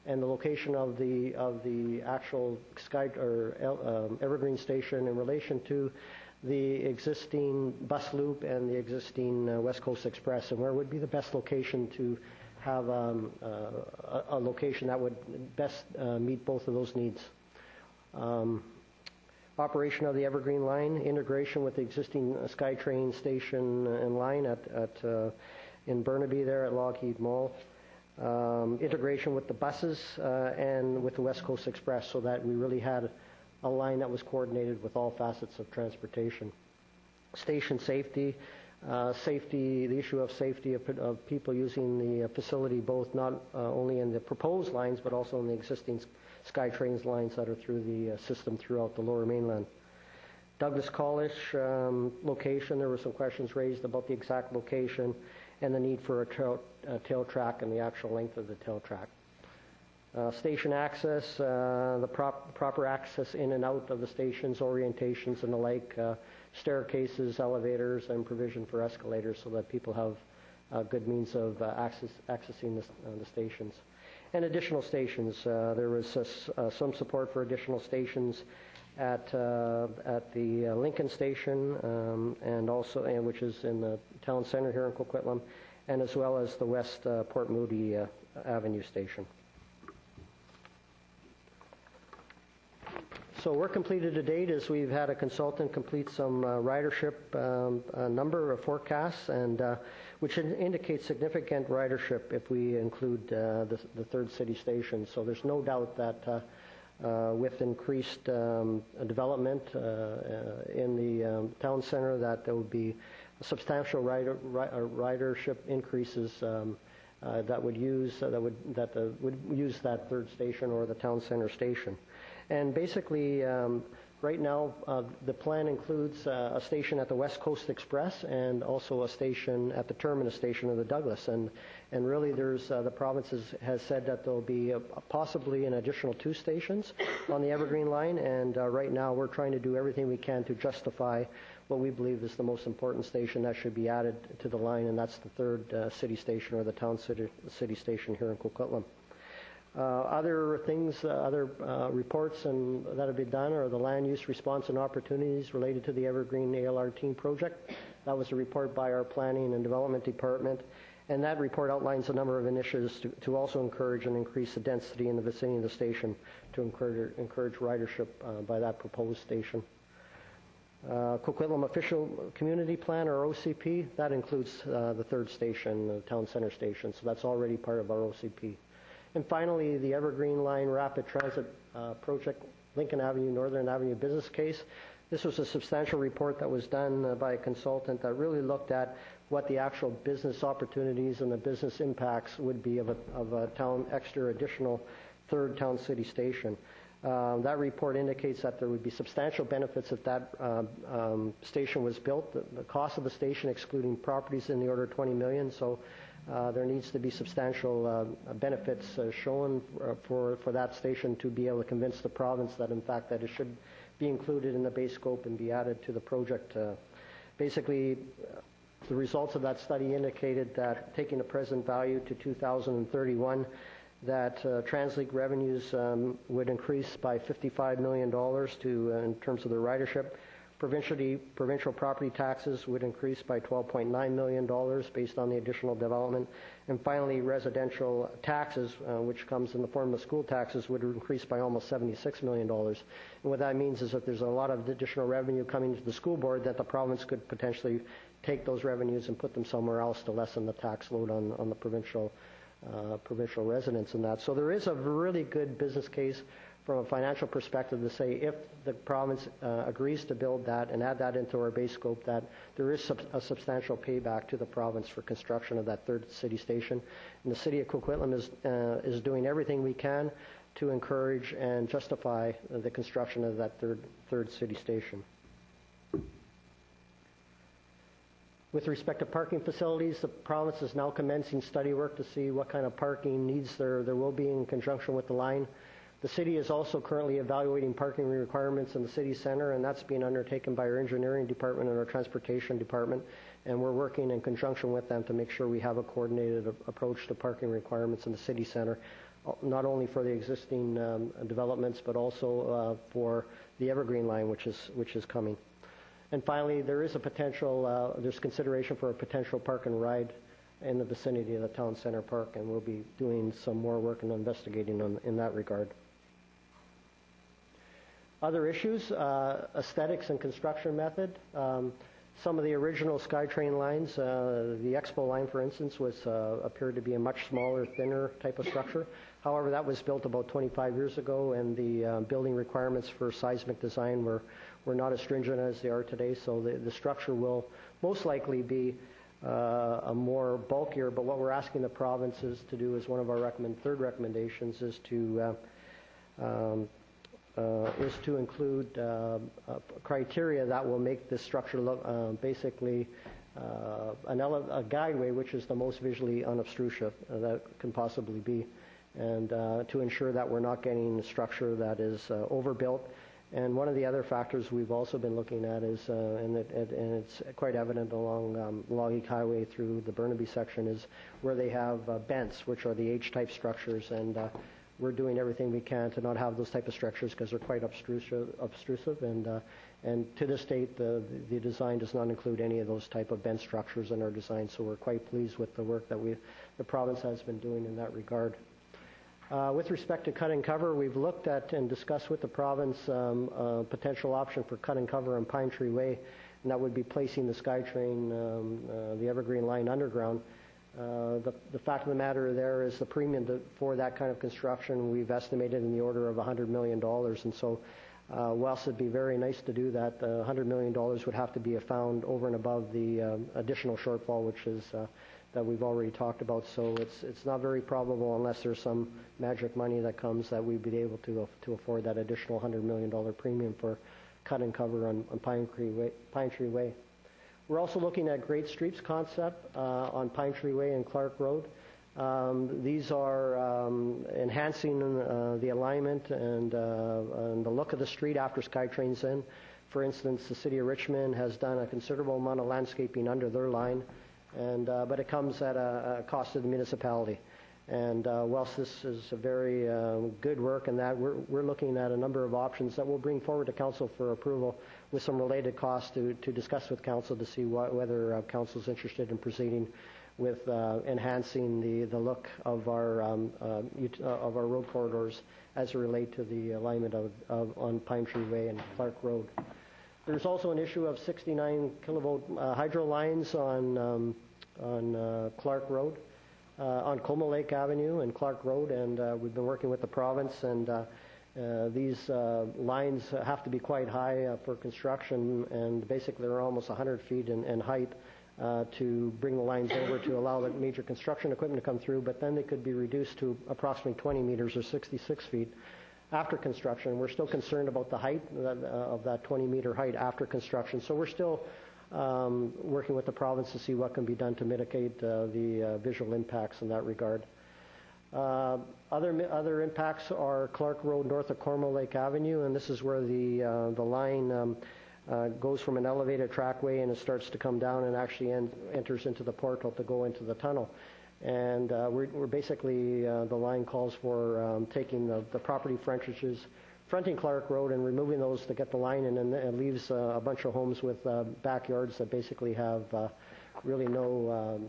and the location of the actual Evergreen station in relation to the existing bus loop and the existing West Coast Express, and where would be the best location to have a location that would best meet both of those needs. Operation of the Evergreen line, integration with the existing SkyTrain station and line in Burnaby there at Lougheed Mall. Integration with the buses and with the West Coast Express, so that we really had a line that was coordinated with all facets of transportation. Station safety, the issue of safety of people using the facility, both not only in the proposed lines but also in the existing SkyTrains lines that are through the system throughout the Lower Mainland. Douglas College location, there were some questions raised about the exact location and the need for a tail track and the actual length of the tail track. Station access, the proper access in and out of the stations, orientations and the like, staircases, elevators, and provision for escalators so that people have good means of accessing the stations. And additional stations. There was some support for additional stations at the Lincoln Station, and also which is in the town center here in Coquitlam, and as well as the West Port Moody Avenue Station. So work completed to date is we've had a consultant complete some ridership number of forecasts, and which indicates significant ridership if we include the third city station. So there's no doubt that with increased development in the town center, that there would be substantial ridership increases that would use that third station or the town center station. And basically, right now, the plan includes a station at the West Coast Express and also a station at the terminus station of the Douglas. And really, there's the province has said that there will be possibly an additional 2 stations on the Evergreen line. And right now, we're trying to do everything we can to justify what we believe is the most important station that should be added to the line, and that's the third city station or the town city station here in Coquitlam. Other things, other reports that have been done are the land use response and opportunities related to the Evergreen ALRT project. That was a report by our Planning and Development Department, and that report outlines a number of initiatives to also encourage and increase the density in the vicinity of the station to encourage ridership by that proposed station. Coquitlam Official Community Plan, or OCP, that includes the third station, the town center station, so that's already part of our OCP. And finally, the Evergreen Line Rapid Transit Project, Lincoln Avenue, Northern Avenue business case. This was a substantial report that was done by a consultant that really looked at what the actual business opportunities and the business impacts would be of a town extra additional third town city station. That report indicates that there would be substantial benefits if that station was built. The cost of the station, excluding properties, in the order of $20 million. So there needs to be substantial benefits shown for that station to be able to convince the province that, in fact, that it should be included in the base scope and be added to the project. Basically, the results of that study indicated that taking the present value to 2031, that TransLink revenues would increase by $55 million in terms of the ridership. Provincial property taxes would increase by $12.9 million based on the additional development. And finally, residential taxes, which comes in the form of school taxes, would increase by almost $76 million. And what that means is that there's a lot of additional revenue coming to the school board that the province could potentially take those revenues and put them somewhere else to lessen the tax load on the provincial residents and that. So there is a really good business case from a financial perspective to say if the province agrees to build that and add that into our base scope, that there is a substantial payback to the province for construction of that third city station. And the city of Coquitlam is doing everything we can to encourage and justify the construction of that third city station. With respect to parking facilities, the province is now commencing study work to see what kind of parking needs there will be in conjunction with the line. The city is also currently evaluating parking requirements in the city centre, and that's being undertaken by our engineering department and our transportation department, and we're working in conjunction with them to make sure we have a coordinated approach to parking requirements in the city centre, not only for the existing developments, but also for the Evergreen line, which is coming. And finally, there is a potential, there's consideration for a potential park and ride in the vicinity of the town centre park, and we'll be doing some more work and investigating in that regard. Other issues, aesthetics and construction method. Some of the original SkyTrain lines, the Expo line, for instance, appeared to be a much smaller, thinner type of structure. However, that was built about 25 years ago, and the building requirements for seismic design were not as stringent as they are today. So the structure will most likely be a more bulkier. But what we're asking the provinces to do as one of our third recommendations is to include criteria that will make this structure look basically a guideway, which is the most visually unobtrusive that can possibly be, and to ensure that we're not getting a structure that is overbuilt. And one of the other factors we've also been looking at is, and it's quite evident along Logic Highway through the Burnaby section, is where they have bents, which are the H-type structures, and we're doing everything we can to not have those type of structures because they're quite obtrusive, and to this date the design does not include any of those type of bent structures in our design, so we're quite pleased with the work that the province has been doing in that regard. With respect to cut and cover, we've looked at and discussed with the province a potential option for cut and cover on Pine Tree Way, and that would be placing the SkyTrain, the Evergreen line underground. The fact of the matter there is the premium for that kind of construction we've estimated in the order of $100 million, and so whilst it'd be very nice to do that, $100 million would have to be found over and above the additional shortfall, which is that we've already talked about. So it's not very probable, unless there's some magic money that comes, that we'd be able to afford that additional $100 million premium for cut and cover on Pine Tree Way. We're also looking at Great Streets concept on Pine Tree Way and Clark Road. These are enhancing the alignment and the look of the street after SkyTrain's in. For instance, the City of Richmond has done a considerable amount of landscaping under their line, but it comes at a cost to the municipality. And whilst this is a very good work, and that we're looking at a number of options that we'll bring forward to Council for approval with some related costs to discuss with Council to see whether Council is interested in proceeding with enhancing the look of our road corridors as it relate to the alignment on Pine Tree Way and Clark Road. There's also an issue of 69 kilovolt hydro lines on Clark Road. On Como Lake Avenue and Clark Road, and we've been working with the province, and these lines have to be quite high for construction, and basically they're almost 100 feet in height to bring the lines over to allow the major construction equipment to come through, but then they could be reduced to approximately 20 meters or 66 feet after construction. We're still concerned about the height of that 20-meter height after construction, so we're still working with the province to see what can be done to mitigate the visual impacts in that regard. Other impacts are Clark Road north of Cornwall Lake Avenue, and this is where the line goes from an elevated trackway and it starts to come down and actually enters into the portal to go into the tunnel. And we're basically, the line calls for taking the property frontages fronting Clark Road and removing those to get the line in, and it leaves a bunch of homes with backyards that basically have really no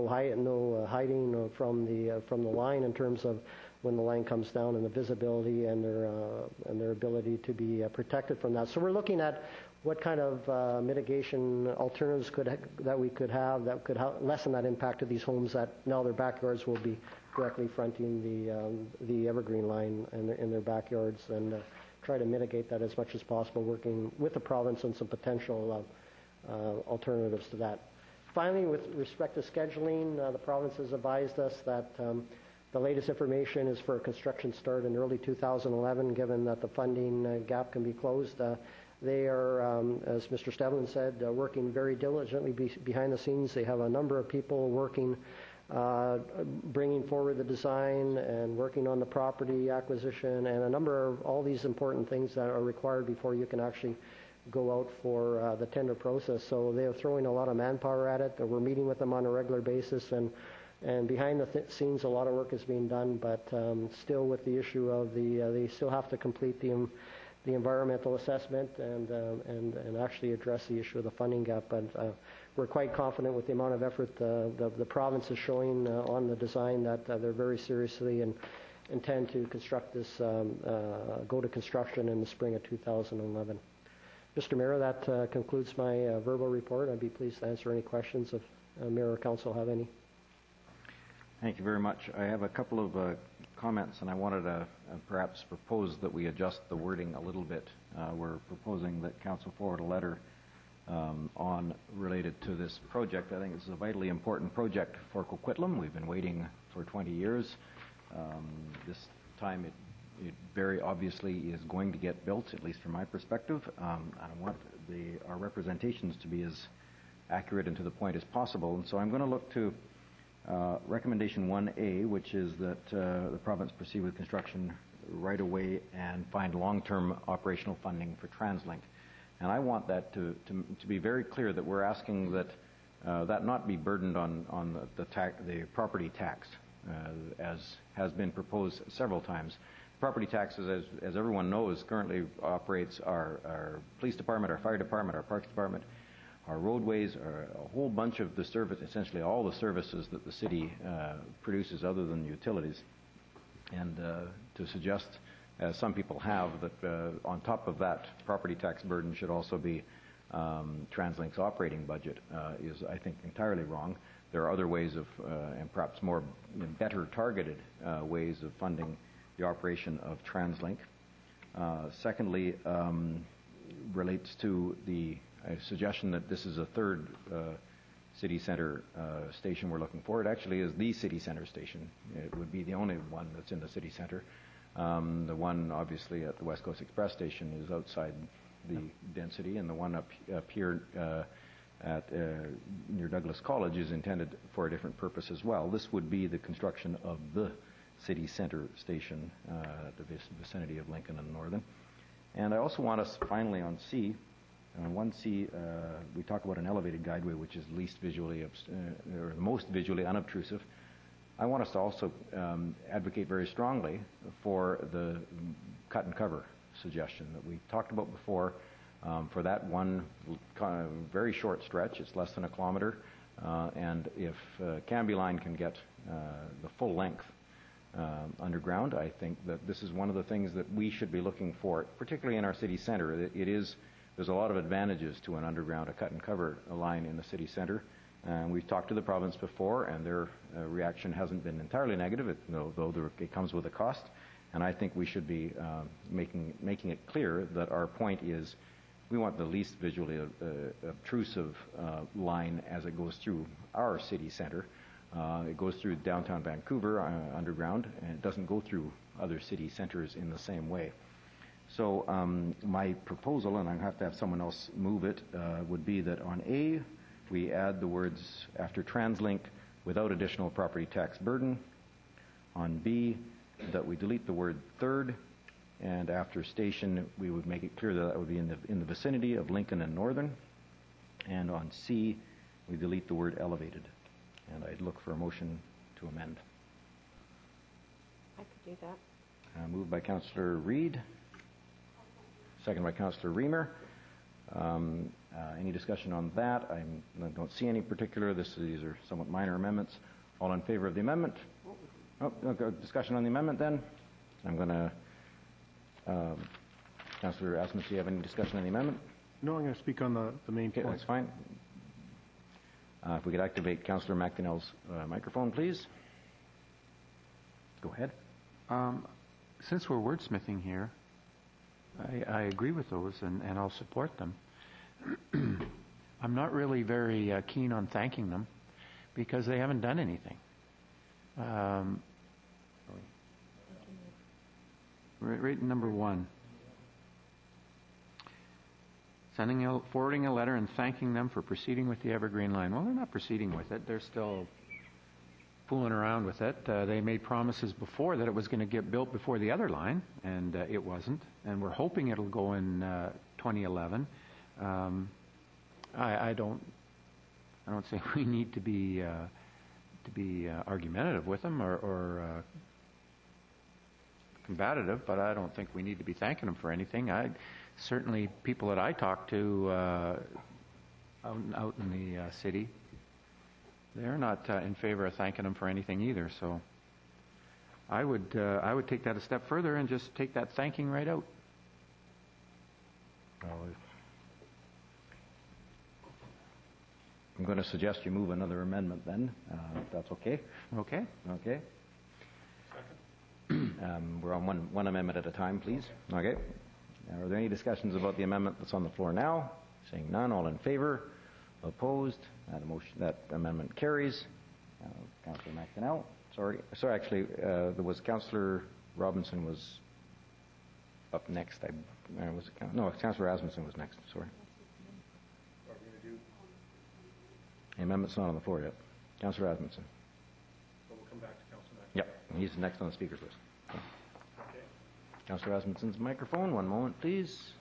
hiding from the line in terms of when the line comes down and the visibility and their ability to be protected from that. So we're looking at what kind of mitigation alternatives that we could have that could lessen that impact of these homes that now their backyards will be directly fronting the Evergreen line in their backyards, and try to mitigate that as much as possible, working with the province on some potential alternatives to that. Finally, with respect to scheduling, the province has advised us that the latest information is for a construction start in early 2011, given that the funding gap can be closed. They are, as Mr. Stevlin said, working very diligently behind the scenes. They have a number of people working, bringing forward the design and working on the property acquisition and a number of all these important things that are required before you can actually go out for the tender process. So they are throwing a lot of manpower at it. We're meeting with them on a regular basis, and behind the scenes a lot of work is being done, but still with the issue of they still have to complete the environmental assessment and actually address the issue of the funding gap. But we're quite confident with the amount of effort the province is showing on the design that they're very seriously and intend to construct this, go to construction in the spring of 2011. Mr. Mayor, that concludes my verbal report. I'd be pleased to answer any questions if Mayor or Council have any. Thank you very much. I have a couple of comments, and I wanted to perhaps propose that we adjust the wording a little bit. We're proposing that Council forward a letter on related to this project. I think this is a vitally important project for Coquitlam. We've been waiting for 20 years. This time it very obviously is going to get built, at least from my perspective. I want our representations to be as accurate and to the point as possible. And so I'm going to look to Recommendation 1A, which is that the province proceed with construction right away and find long-term operational funding for TransLink. And I want that to be very clear that we're asking that that not be burdened on the property tax, as has been proposed several times. Property taxes, as everyone knows, currently operates our police department, our fire department, our parks department, our roadways, are a whole bunch of the service, essentially all the services that the city produces other than utilities. And to suggest, as some people have, that on top of that property tax burden should also be TransLink's operating budget is, I think, entirely wrong. There are other ways of, and perhaps more better targeted ways of funding the operation of TransLink. Secondly, relates to the suggestion that this is a third city center station we're looking for. It actually is the city center station. It would be the only one that's in the city center. The one, obviously, at the West Coast Express station is outside the density, and the one up here at near Douglas College is intended for a different purpose as well. This would be the construction of the city center station at the vicinity of Lincoln and Northern. And I also want us, finally, on C, 1C, we talk about an elevated guideway, which is least visually, or most visually unobtrusive. I want us to also advocate very strongly for the cut and cover suggestion that we talked about before. For that one kind of very short stretch, it's less than a kilometer, and if Cambie Line can get the full length underground, I think that this is one of the things that we should be looking for, particularly in our city center. There's a lot of advantages to an underground, a cut and cover line in the city center. And we've talked to the province before, and their reaction hasn't been entirely negative, though it comes with a cost. And I think we should be making it clear that our point is we want the least visually obtrusive line as it goes through our city center. It goes through downtown Vancouver underground, and it doesn't go through other city centers in the same way. So my proposal, and I have to have someone else move it, would be that on A, we add the words after TransLink without additional property tax burden. On B, that we delete the word third And after station, we would make it clear that that would be in the vicinity of Lincoln and Northern. And on C, we delete the word elevated. And I'd look for a motion to amend. I could do that. Moved by Councillor Reid, second by Councillor Reamer. Any discussion on that? I don't see any particular. These are somewhat minor amendments. All in favor of the amendment? Oh, okay, discussion on the amendment then. I'm going to, Councillor Asmus, do you have any discussion on the amendment? No, I'm going to speak on the main point. That's fine. If we could activate Councillor McDonnell's microphone, please. Go ahead. Since we're wordsmithing here, I agree with those and I'll support them. I'm not really very keen on thanking them because they haven't done anything. Right number 1. Forwarding a letter and thanking them for proceeding with the Evergreen line. Well, they're not proceeding with it. They're still fooling around with it. They made promises before that it was going to get built before the other line, and it wasn't. And we're hoping it'll go in 2011. I don't say we need to be argumentative with them or combative, but I don't think we need to be thanking them for anything. Certainly, people that I talk to out in the city, they're not in favor of thanking them for anything either. So, I would take that a step further and just take that thanking right out. I'm going to suggest you move another amendment then, if that's okay. Okay. Okay. We're on one amendment at a time, please. Okay. Are there any discussions about the amendment that's on the floor now? Seeing none, all in favor? Opposed? That amendment carries. Councillor McDonnell. Sorry, actually, there was Councillor Robinson was up next. Councillor Asmussen was next. Sorry. The amendment's not on the floor yet. Councillor Asmussen. So we'll come back to Councillor McDonnell. Yep, he's next on the speakers list. Okay. Councillor Asmussen's microphone. One moment, please.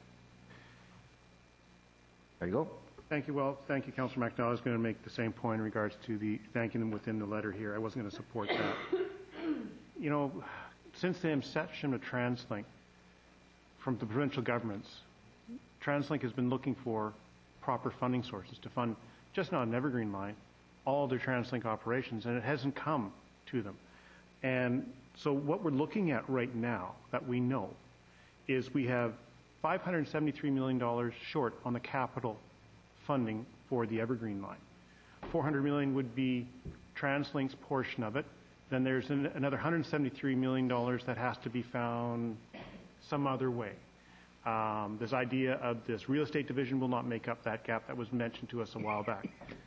There you go. Thank you. Well, thank you, Councillor McDonnell. I was going to make the same point in regards to the thanking them within the letter here. I wasn't going to support that. You know, since the inception of TransLink from the provincial governments, TransLink has been looking for proper funding sources to fund just not an Evergreen line, all their TransLink operations, and it hasn't come to them. And so what we're looking at right now that we know is we have $573 million short on the capital funding for the Evergreen line. $400 million would be TransLink's portion of it. Then there's another $173 million that has to be found some other way. This idea of this real estate division will not make up that gap that was mentioned to us a while back.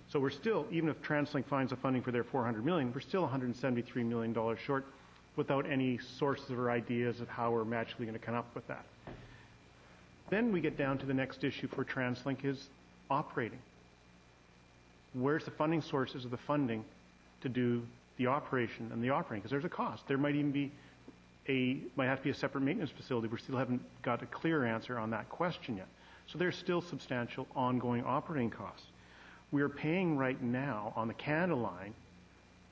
So we're still, even if TransLink finds the funding for their $400 million, we're still $173 million short without any sources or ideas of how we're magically going to come up with that. Then we get down to the next issue for TransLink is operating. Where's the funding sources of the funding to do the operation and the operating? Because there's a cost. There might even be might have to be a separate maintenance facility. We still haven't got a clear answer on that question yet. So there's still substantial ongoing operating costs. We are paying right now on the Canada line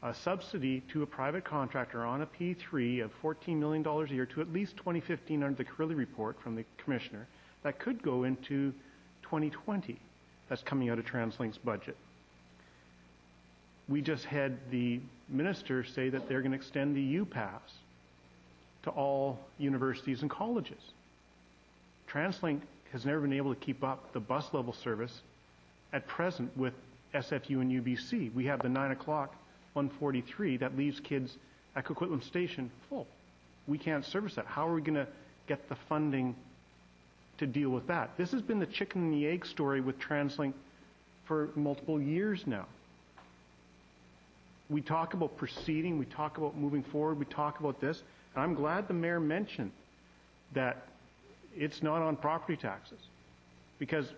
a subsidy to a private contractor on a P3 of $14 million a year to at least 2015 under the Curley report from the Commissioner. That could go into 2020. That's coming out of TransLink's budget. We just had the Minister say that they're going to extend the UPass to all universities and colleges. TransLink has never been able to keep up the bus level service at present with SFU and UBC. We have the 9 o'clock 143 that leaves kids at Coquitlam Station full. We can't service that. How are we going to get the funding to deal with that? This has been the chicken and the egg story with TransLink for multiple years now. We talk about proceeding, we talk about moving forward, we talk about this. And I'm glad the Mayor mentioned that it's not on property taxes. Because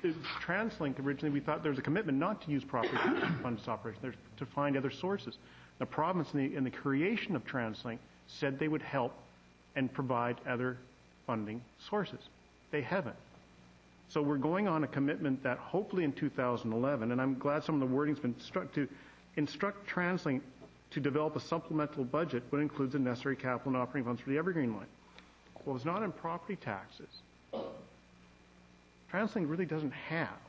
the TransLink, originally we thought there was a commitment not to use property taxes to fund its operation, there's to find other sources. The province in the creation of TransLink said they would help and provide other funding sources. They haven't. So we're going on a commitment that hopefully in 2011, and I'm glad some of the wording's been struck to instruct TransLink to develop a supplemental budget which includes the necessary capital and operating funds for the Evergreen line. Well, it's not in property taxes. TransLink really doesn't have,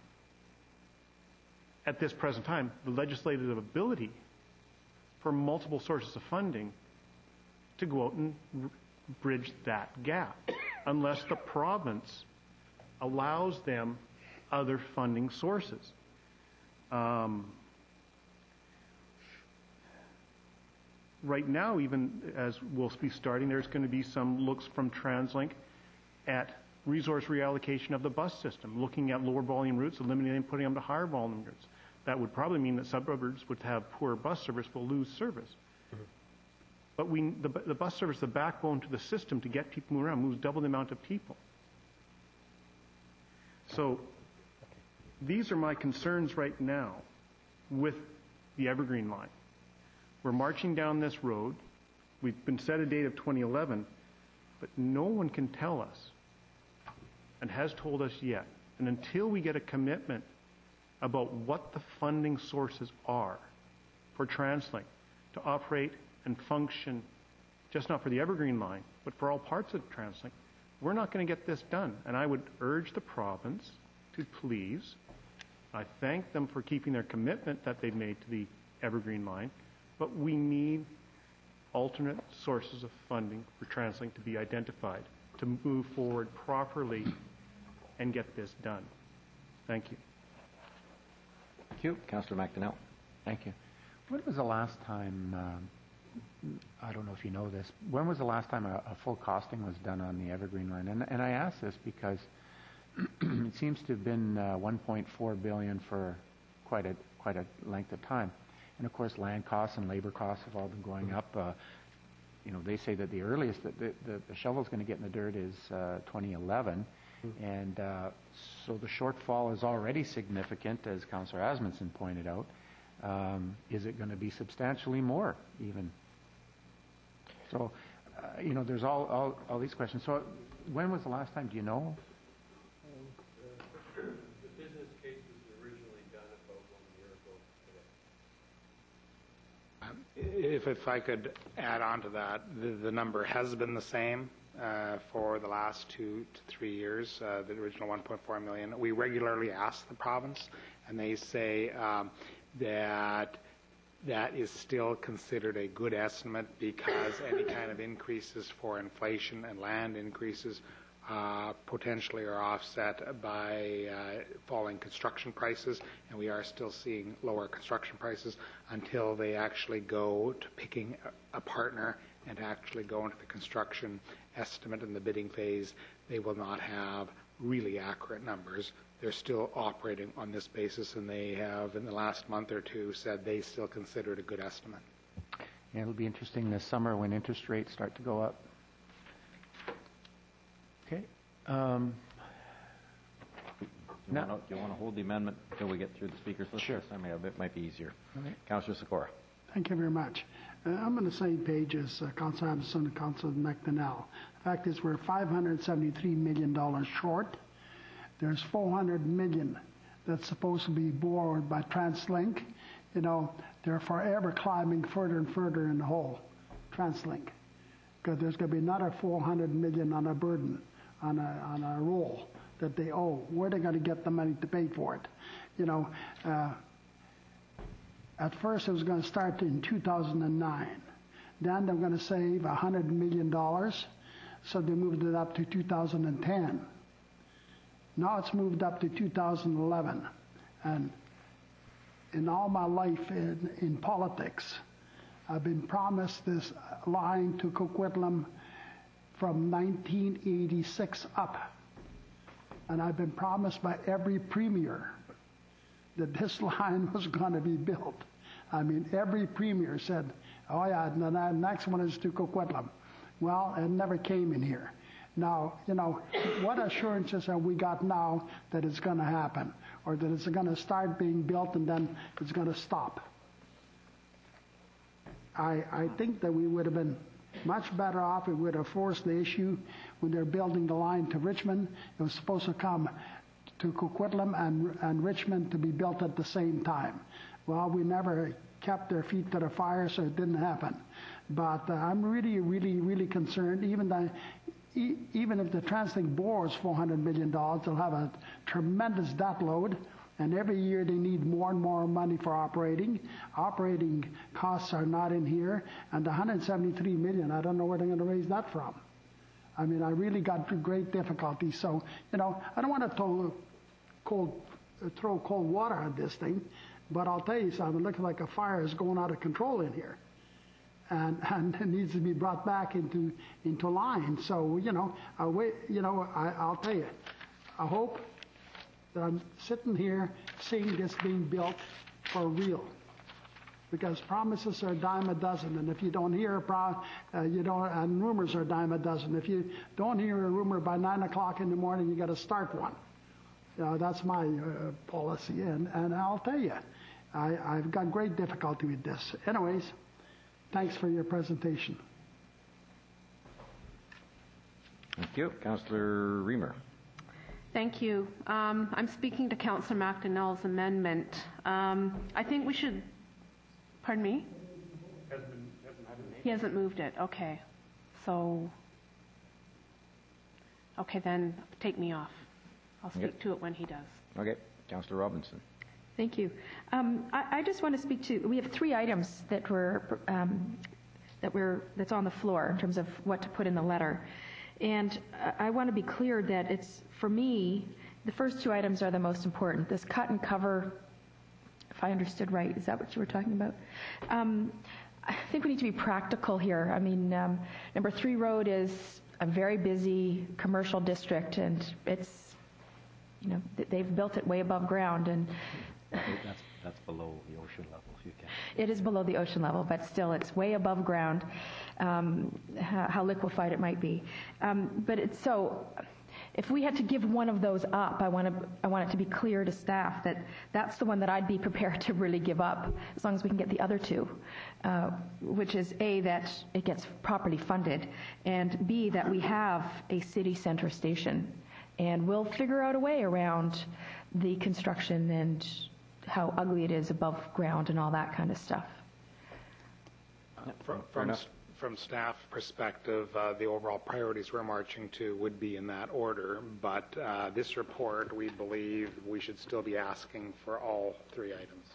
at this present time, the legislative ability for multiple sources of funding to go out and bridge that gap, unless the province allows them other funding sources. Right now, even as we'll be starting, there's going to be some looks from TransLink at resource reallocation of the bus system, looking at lower volume routes, eliminating, putting them to higher volume routes. That would probably mean that suburbs would have poor bus service, will lose service. But the bus service, the backbone to the system to get people moving around, moves double the amount of people. So these are my concerns right now with the Evergreen line. We're marching down this road. We've been set a date of 2011, but no one can tell us and has told us yet. And until we get a commitment about what the funding sources are for TransLink to operate and function, just not for the Evergreen line, but for all parts of TransLink, we're not going to get this done. And I would urge the province to please, I thank them for keeping their commitment that they've made to the Evergreen line, but we need alternate sources of funding for TransLink to be identified to move forward properly and get this done. Thank you. Thank you. Councillor McDonnell. Thank you. When was the last time, I don't know if you know this, when was the last time a full costing was done on the Evergreen line? And I ask this because it seems to have been $1.4 billion for quite a length of time. And of course, land costs and labor costs have all been going up. They say that the earliest that the shovel's going to get in the dirt is 2011. And so the shortfall is already significant, as Councillor Asmundson pointed out. Is it going to be substantially more, even? So, there's all these questions. So, when was the last time? Do you know? The business case was originally done about 1 year ago today. If I could add on to that, the number has been the same for the last 2 to 3 years, the original 1.4 million. We regularly ask the province, and they say that is still considered a good estimate because any kind of increases for inflation and land increases potentially are offset by falling construction prices, and we are still seeing lower construction prices until they actually go to picking a partner and actually go into the construction estimate in the bidding phase. They will not have really accurate numbers. They're still operating on this basis, and they have, in the last month or two, said they still consider it a good estimate. Yeah, it'll be interesting this summer when interest rates start to go up. Okay. Do you want to hold the amendment until we get through the speakers list? Sure. I mean, it might be easier. Okay. Councillor Sikora. Thank you very much. I'm on the same page as Councillor Anderson and Councillor McDonnell. The fact is we're $573 million short. There's $400 million that's supposed to be borrowed by TransLink. They're forever climbing further and further in the hole, TransLink, because there's going to be another $400 million on a burden, on a roll that they owe. Where are they going to get the money to pay for it? At first it was going to start in 2009. Then they're going to save $100 million, so they moved it up to 2010. Now it's moved up to 2011. And in all my life in politics, I've been promised this line to Coquitlam from 1986 up. And I've been promised by every premier that this line was going to be built. I mean, every premier said, oh yeah, and the next one is to Coquitlam. Well, it never came in here. Now, what assurances have we got now that it's going to happen, or that it's going to start being built and then it's going to stop? I think that we would have been Much better off, it would have forced the issue when they're building the line to Richmond. It was supposed to come to Coquitlam and Richmond to be built at the same time. Well, we never kept their feet to the fire, so it didn't happen. But I'm really, really, really concerned. Even if the TransLink bores $400 million, they'll have a tremendous debt load. And every year they need more and more money for operating. Operating costs are not in here. And the $173 million, I don't know where they're going to raise that from. I mean, I really got great difficulty. So, I don't want to throw cold water at this thing, but I'll tell you something, it looks like a fire is going out of control in here. And it needs to be brought back into line. So, I'll tell you, I hope that I'm sitting here seeing this being built for real, because promises are a dime a dozen, and if you don't hear and rumors are a dime a dozen. If you don't hear a rumor by 9 o'clock in the morning, you got to start one. That's my policy, and I'll tell you, I've got great difficulty with this. Anyways, thanks for your presentation. Thank you. Councillor Reamer. Thank you. I'm speaking to Councillor McDonnell's amendment. I think we should, pardon me? He hasn't moved it. Okay. So, okay, then take me off. I'll speak to it when he does. Okay. Councillor Robinson. Thank you. I just want to speak to, we have 3 items that that's on the floor in terms of what to put in the letter. And I want to be clear that it's, for me, the first 2 items are the most important. This cut and cover, if I understood right, is that what you were talking about? I think we need to be practical here. I mean, number 3 Road is a very busy commercial district, and it's, they've built it way above ground, and that's below the ocean level. It is below the ocean level, but still it's way above ground, how liquefied it might be. But it's so, if we had to give one of those up, I want it to be clear to staff that that's the one that I'd be prepared to really give up, as long as we can get the other 2, which is A, that it gets properly funded, and B, that we have a city center station. And we'll figure out a way around the construction and how ugly it is above ground and all that kind of stuff. From staff perspective, the overall priorities we're marching to would be in that order, but this report, we believe we should still be asking for all 3 items.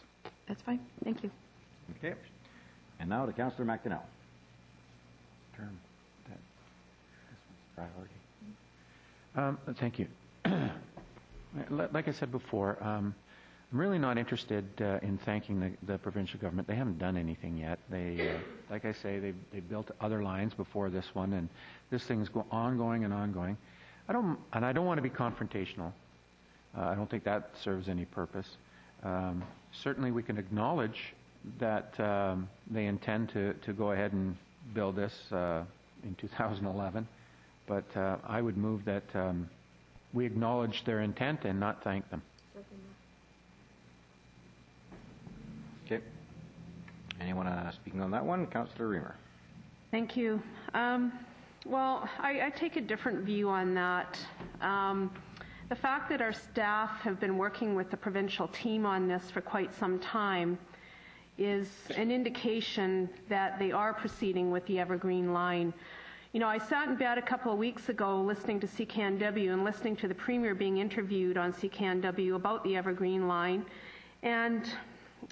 That's fine. Thank you. Okay. And now to Councillor McDonnell. Term. Priority. Thank you. Like I said before, I'm really not interested in thanking the provincial government. They haven't done anything yet. They, like I say, they built other lines before this one, and this thing's ongoing and ongoing. I don't want to be confrontational. I don't think that serves any purpose. Certainly, we can acknowledge that they intend to go ahead and build this in 2011, but I would move that we acknowledge their intent and not thank them. Okay. Anyone speaking on that one? Councillor Reamer. Thank you. Well, I take a different view on that. The fact that our staff have been working with the provincial team on this for quite some time is an indication that they are proceeding with the Evergreen line. I sat in bed a couple of weeks ago listening to CKNW and listening to the Premier being interviewed on CKNW about the Evergreen line, and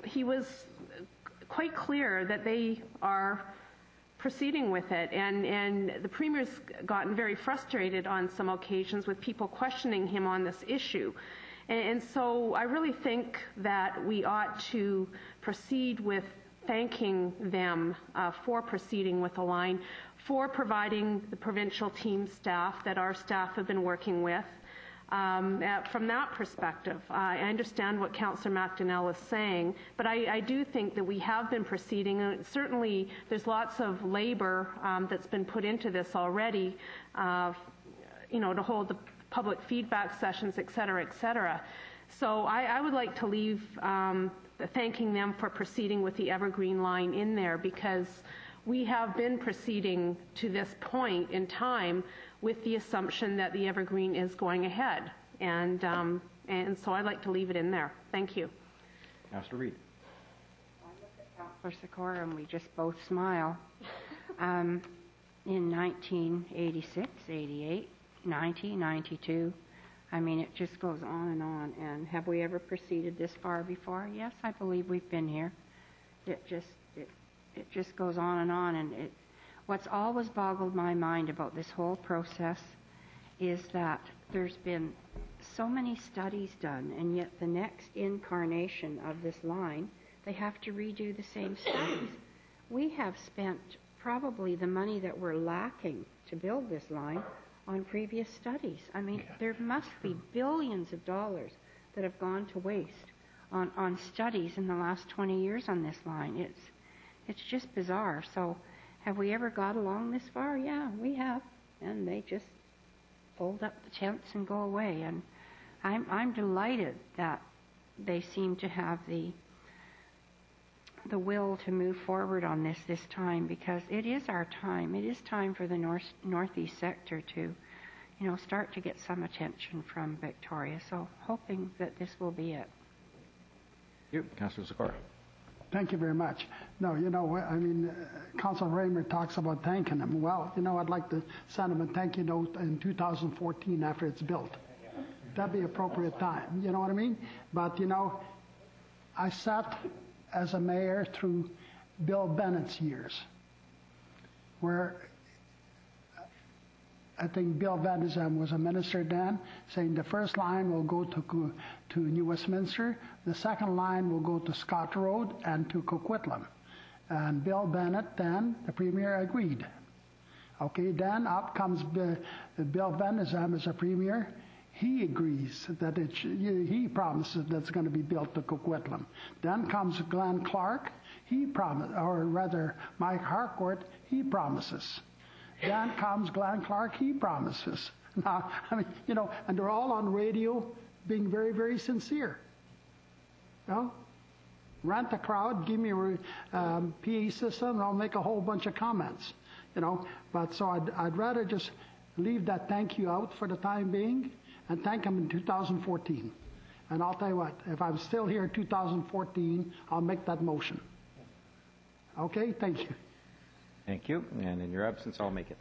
he was quite clear that they are proceeding with it, and the Premier's gotten very frustrated on some occasions with people questioning him on this issue. And so I really think that we ought to proceed with thanking them for proceeding with the line, for providing the provincial team staff that our staff have been working with. From that perspective, I understand what Councillor McDonnell is saying, but I do think that we have been proceeding. Certainly, there's lots of labor that's been put into this already, to hold the public feedback sessions, et cetera, et cetera. So I would like to leave thanking them for proceeding with the Evergreen line in there, because we have been proceeding to this point in time with the assumption that the Evergreen is going ahead. And so I'd like to leave it in there. Thank you. Councillor Reid. I look at Councillor Sikora and we just both smile. In 1986, 88, 90, 92, I mean, it just goes on and on. And have we ever proceeded this far before? Yes, I believe we've been here. It just goes on and on. And what's always boggled my mind about this whole process is that there's been so many studies done, and yet the next incarnation of this line, they have to redo the same studies. We have spent probably the money that we're lacking to build this line on previous studies. I mean, there must be billions of dollars that have gone to waste on studies in the last 20 years on this line. It's just bizarre. So have we ever got along this far? Yeah, we have. And they just fold up the tents and go away. And I'm delighted that they seem to have the will to move forward on this time, because it is our time. It is time for the northeast sector to, start to get some attention from Victoria. So hoping that this will be it. Thank you. Councillor Sikora. Thank you very much. No, I mean, Councillor Raymer talks about thanking him. Well, I'd like to send him a thank you note in 2014 after it's built. That'd be appropriate time, you know what I mean? But, I sat as a mayor through Bill Bennett's years, where I think Bill Bennett was a minister then, saying the first line will go to New Westminster, the second line will go to Scott Road and to Coquitlam. And Bill Bennett then, the premier, agreed. Okay, then up comes Bill Bennett as a premier. He agrees that he promises that it's going to be built to Coquitlam. Then comes Glenn Clark. He promised, or rather Mike Harcourt, he promises. Then comes Glenn Clark, he promises. Now, I mean, and they're all on radio being very, very sincere. Rent a crowd, give me a PA system, and I'll make a whole bunch of comments. But so I'd rather just leave that thank you out for the time being and thank them in 2014. And I'll tell you what, if I'm still here in 2014, I'll make that motion. Okay, thank you. Thank you. And in your absence, I'll make it.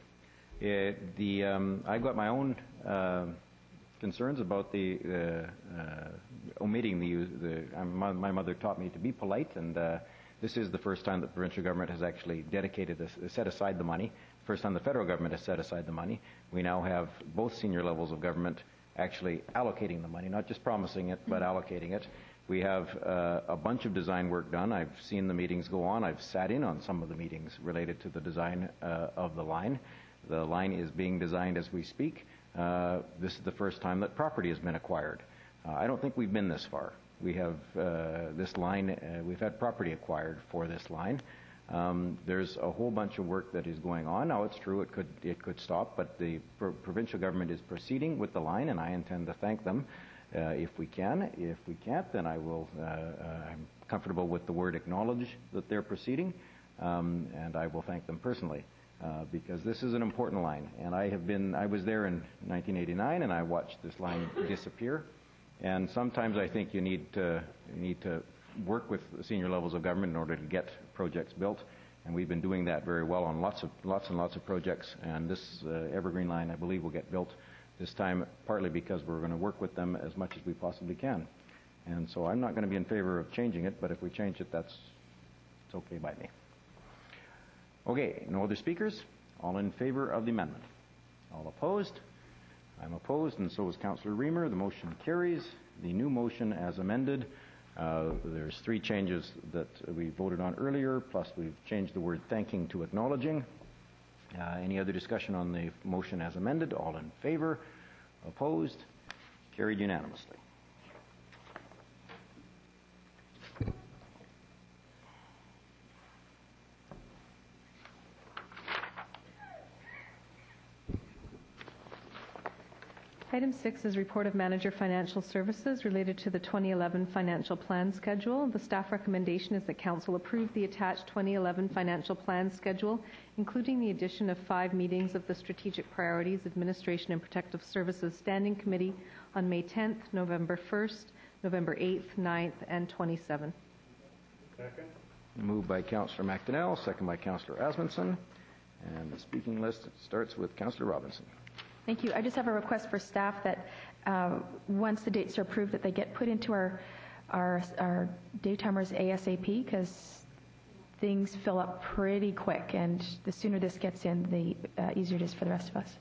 I've got my own concerns about the omitting my mother taught me to be polite, and this is the first time that the provincial government has actually set aside the money. First time the federal government has set aside the money. We now have both senior levels of government actually allocating the money, not just promising it, but allocating it. We have a bunch of design work done. I've seen the meetings go on. I've sat in on some of the meetings related to the design of the line. The line is being designed as we speak. This is the first time that property has been acquired. I don't think we've been this far. We have this line, we've had property acquired for this line. There's a whole bunch of work that is going on. Now, it's true, it could stop, but the provincial government is proceeding with the line, and I intend to thank them if we can. If we can't, then I'm comfortable with the word acknowledge that they're proceeding, and I will thank them personally, because this is an important line. And I was there in 1989, and I watched this line disappear. And sometimes I think you need to work with the senior levels of government in order to get projects built, and we've been doing that very well on lots and lots of projects. And this Evergreen line, I believe, will get built this time, partly because we're going to work with them as much as we possibly can. And so I'm not going to be in favor of changing it, but if we change it, it's okay by me. Okay, no other speakers? All in favor of the amendment? All opposed? I'm opposed, and so is Councillor Reamer. The motion carries. The new motion as amended, there's 3 changes that we voted on earlier, plus we've changed the word thanking to acknowledging. Any other discussion on the motion as amended? All in favor? Opposed? Carried unanimously. Item 6 is report of manager financial services related to the 2011 financial plan schedule. The staff recommendation is that council approve the attached 2011 financial plan schedule, including the addition of 5 meetings of the Strategic Priorities, Administration and Protective Services Standing Committee on May 10th, November 1st, November 8th, 9th, and 27th. Second. Moved by Councillor McDonnell, second by Councillor Asmundson. And the speaking list starts with Councillor Robinson. Thank you. I just have a request for staff that once the dates are approved, that they get put into our daytimers ASAP, because things fill up pretty quick, and the sooner this gets in, the easier it is for the rest of us.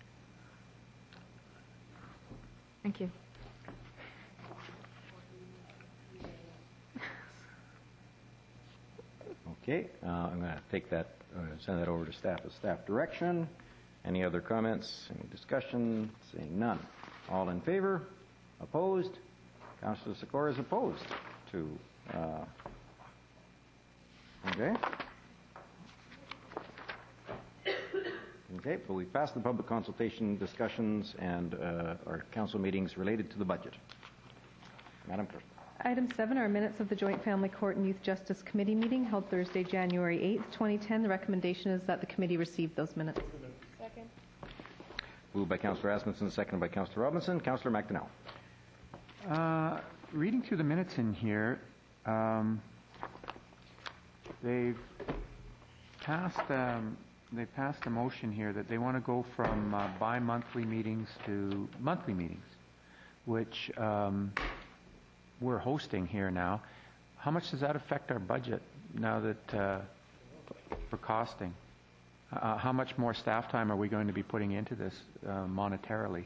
Thank you. Okay, I'm going to take that, send that over to staff as staff direction. Any other comments, any discussion? Seeing none. All in favor? Opposed? Councillor Sikora is opposed to. Okay. Okay, but we passed the public consultation discussions and our council meetings related to the budget. Madam Clerk. Item 7 are minutes of the Joint Family Court and Youth Justice Committee meeting held Thursday, January 8th, 2010. The recommendation is that the committee receive those minutes. Second. Moved by Councillor Asmundson, seconded by Councillor Robinson. Councillor McDonnell. Reading through the minutes in here, they've passed a motion here that they want to go from bi-monthly meetings to monthly meetings, which we're hosting here now. How much does that affect our budget now that for costing? How much more staff time are we going to be putting into this monetarily?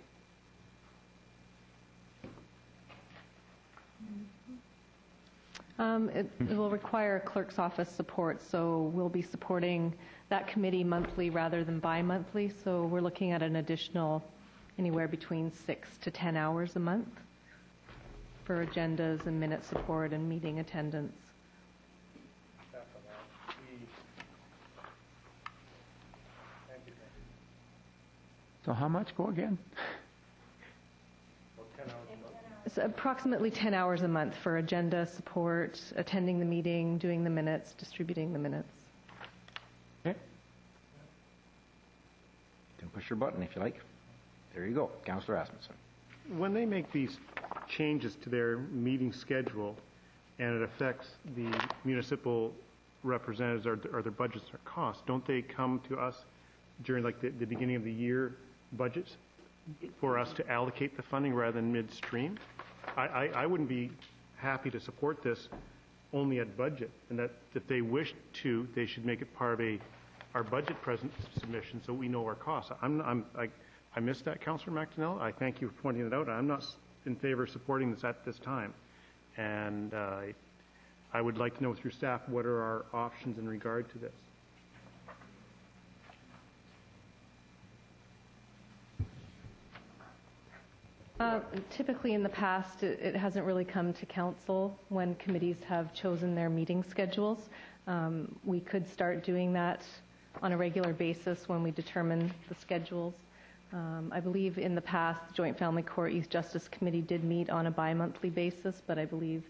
It will require clerk's office support, so we'll be supporting that committee monthly rather than bi-monthly. So we're looking at an additional anywhere between 6 to 10 hours a month for agendas and minute support and meeting attendance. So how much? Go again. It's approximately 10 hours a month for agenda support, attending the meeting, doing the minutes, distributing the minutes. Okay. You can push your button if you like. There you go. Councillor Asmundson. When they make these changes to their meeting schedule and it affects the municipal representatives or their budgets or costs, don't they come to us during like the beginning of the year budgets for us to allocate the funding rather than midstream? I wouldn't be happy to support this only at budget, and that if they wish to, they should make it part of our budget present submission so we know our costs. I missed that, Councillor McDonnell. I thank you for pointing it out. I'm not in favor of supporting this at this time. And I would like to know through staff what are our options in regard to this. Typically in the past, it hasn't really come to council when committees have chosen their meeting schedules. We could start doing that on a regular basis when we determine the schedules. I believe in the past, the Joint Family Court Youth Justice Committee did meet on a bi-monthly basis, but I believe,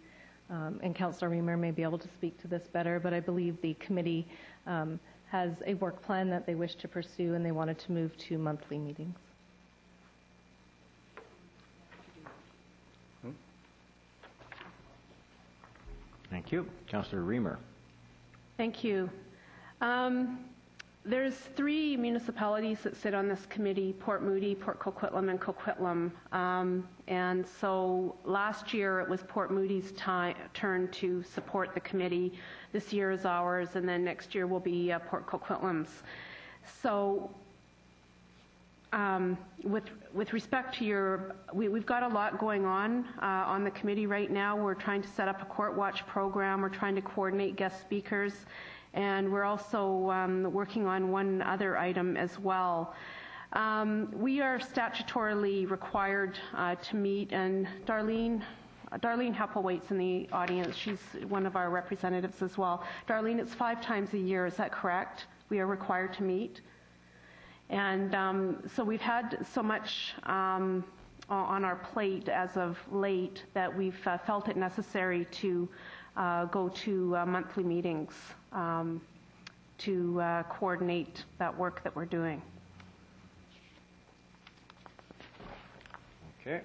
and Councillor Reamer may be able to speak to this better, but I believe the committee has a work plan that they wish to pursue and they wanted to move to monthly meetings. Thank you. Councillor Reamer. Thank you. There's 3 municipalities that sit on this committee: Port Moody, Port Coquitlam, and Coquitlam. And so last year it was Port Moody's turn to support the committee. This year is ours, and then next year will be Port Coquitlam's. So with respect to we've got a lot going on the committee right now. We're trying to set up a Court Watch program. We're trying to coordinate guest speakers. And we're also working on one other item as well. We are statutorily required to meet, and Darlene Heppel-Waite's in the audience. She's one of our representatives as well. Darlene, it's 5 times a year, is that correct? We are required to meet. And so we've had so much on our plate as of late that we've felt it necessary to go to monthly meetings to coordinate that work that we're doing. Okay.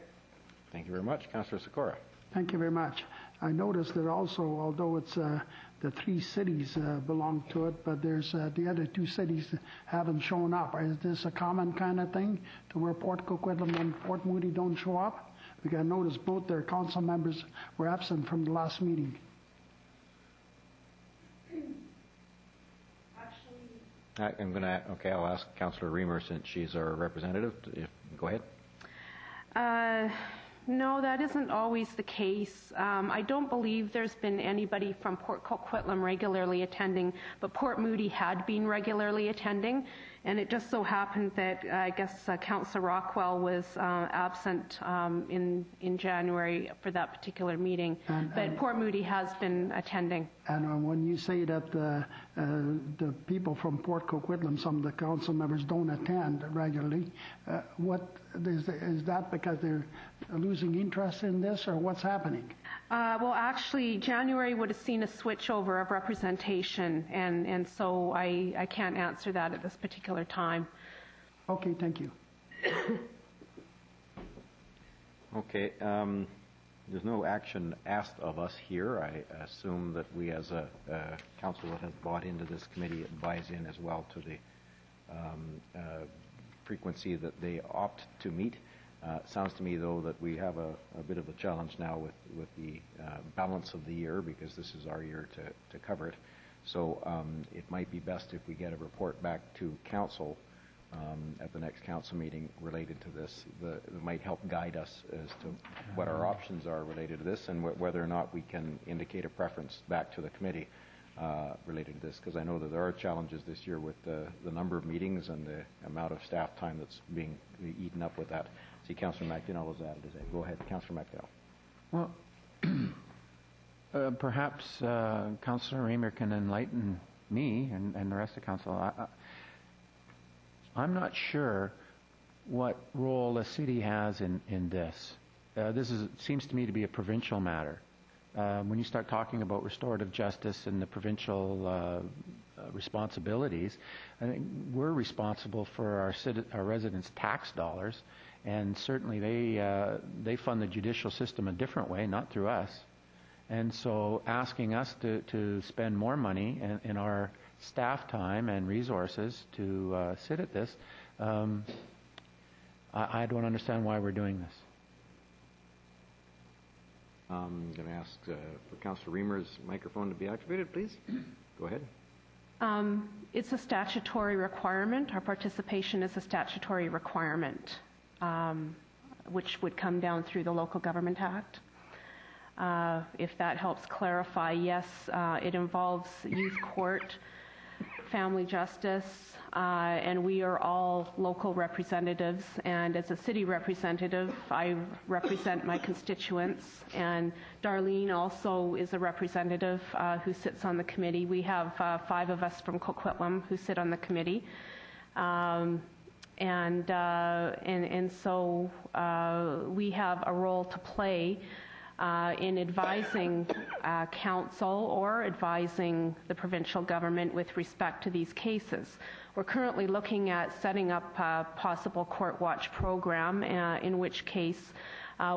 Thank you very much. Councillor Sikora. Thank you very much. I noticed that also, although it's the 3 cities belong to it, but there's the other 2 cities that haven't shown up. Is this a common kind of thing to where Port Coquitlam and Port Moody don't show up? Because I noticed both their council members were absent from the last meeting. I'll ask Councillor Reamer, since she's our representative. Go ahead. No, that isn't always the case. I don't believe there's been anybody from Port Coquitlam regularly attending, but Port Moody had been regularly attending, and it just so happened that I guess Councillor Rockwell was absent in January for that particular meeting, but Port Moody has been attending. And when you say that the people from Port Coquitlam, some of the council members don't attend regularly, what is that because they're losing interest in this, or what's happening? Well, actually, January would have seen a switchover of representation, and so I can't answer that at this particular time. Okay, thank you. Okay. There's no action asked of us here. I assume that we, as a council that has bought into this committee, buys in as well to the frequency that they opt to meet. Sounds to me, though, that we have a bit of a challenge now with the balance of the year, because this is our year to cover it. So it might be best if we get a report back to council at the next council meeting related to this. It might help guide us as to what our options are related to this, and whether or not we can indicate a preference back to the committee related to this, because I know that there are challenges this year with the number of meetings and the amount of staff time that's being eaten up with that. See, Councillor McDonnell has added his name. Go ahead, Councillor McDonnell. Well, perhaps Councillor Reamer can enlighten me and the rest of council. I'm not sure what role the city has in this. This seems to me to be a provincial matter. When you start talking about restorative justice and the provincial responsibilities, I think we're responsible for our residents' tax dollars, and certainly they fund the judicial system a different way, not through us. And so asking us to spend more money in our staff time and resources to sit at this, I don't understand why we're doing this. I'm going to ask for Councillor Reamer's microphone to be activated, please. Go ahead. It's a statutory requirement. Our participation is a statutory requirement, which would come down through the Local Government Act. If that helps clarify, yes, it involves youth court, family justice, and we are all local representatives. And as a city representative, I represent my constituents. And Darlene also is a representative who sits on the committee. We have 5 of us from Coquitlam who sit on the committee. And so we have a role to play in advising council or advising the provincial government with respect to these cases. We're currently looking at setting up a possible court watch program, in which case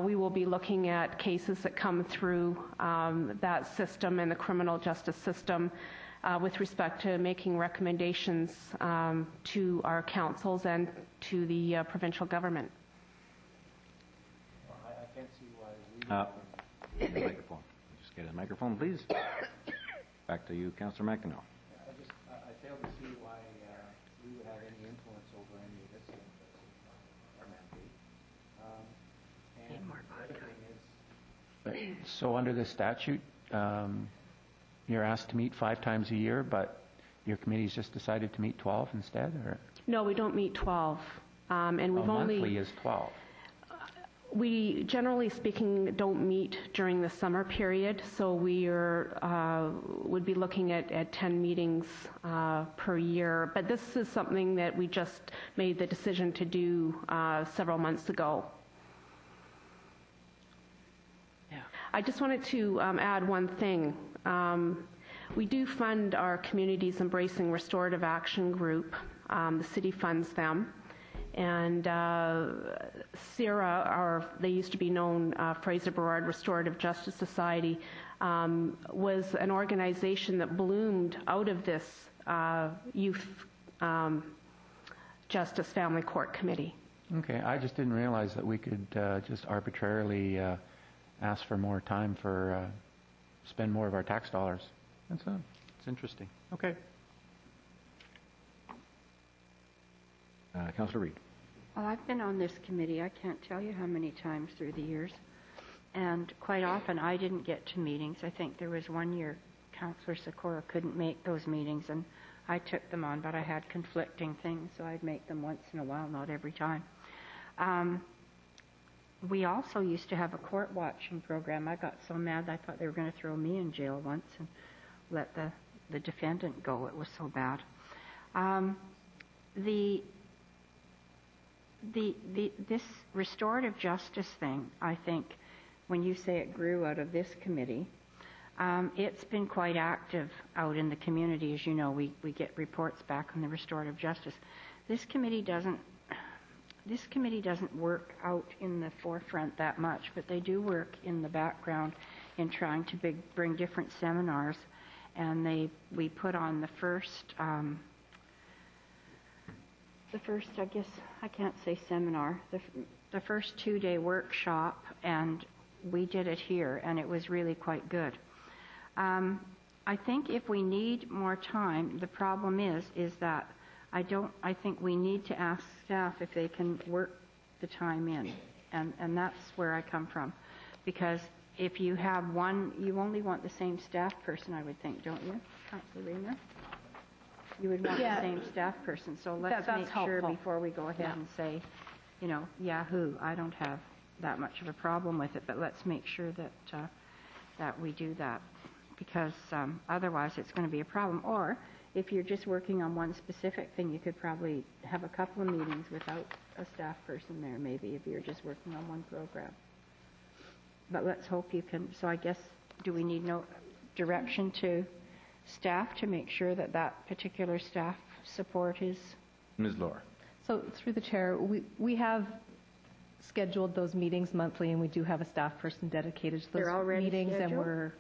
we will be looking at cases that come through that system and the criminal justice system with respect to making recommendations to our councils and to the provincial government. I can't see why we the microphone. Just get a microphone, please. Back to you, Councillor McDonnell. I fail to see why we would have any influence over any of this our mandate. So under the statute, you're asked to meet 5 times a year, but your committee's just decided to meet 12 instead, or? No, we don't meet 12, and we've only. Monthly is 12. We, generally speaking, don't meet during the summer period, so we would be looking at 10 meetings per year. But this is something that we just made the decision to do several months ago. I just wanted to add one thing. We do fund our Communities Embracing Restorative Action group. The city funds them. And CIRA, or they used to be known Fraser Restorative Justice Society, was an organization that bloomed out of this Youth Justice Family Court Committee. Okay, I just didn't realize that we could just arbitrarily ask for more time for spend more of our tax dollars. It's interesting. Okay. Councillor Reid. Well, I've been on this committee, I can't tell you how many times through the years, and quite often I didn't get to meetings. I think there was one year Councillor Sikora couldn't make those meetings, and I took them on, but I had conflicting things, so I'd make them once in a while, not every time. We also used to have a court watching program. I got so mad I thought they were going to throw me in jail once and let the defendant go. It was so bad. This restorative justice thing, I think, when you say it grew out of this committee, it's been quite active out in the community. As you know, we get reports back on the restorative justice. This committee doesn't work out in the forefront that much, but they do work in the background in trying to bring different seminars. And we put on the first, I guess, I can't say seminar, the first 2-day workshop, and we did it here, and it was really quite good. I think if we need more time, the problem is that I think we need to ask staff if they can work the time in, and that's where I come from. Because if you have one, you only want the same staff person, I would think, don't you, Councillor Reamer? You would want the same staff person. So let's make sure before we go ahead and say, you know, Yahoo, I don't have that much of a problem with it, but let's make sure that we do that, because otherwise it's going to be a problem. Or if you're just working on one specific thing, you could probably have a couple of meetings without a staff person there, maybe, if you're just working on one program. But let's hope you can. So I guess, do we need no direction to staff to make sure that that particular staff support is? Ms. Lohr. So through the chair, we have scheduled those meetings monthly, and we do have a staff person dedicated to those meetings, scheduled? And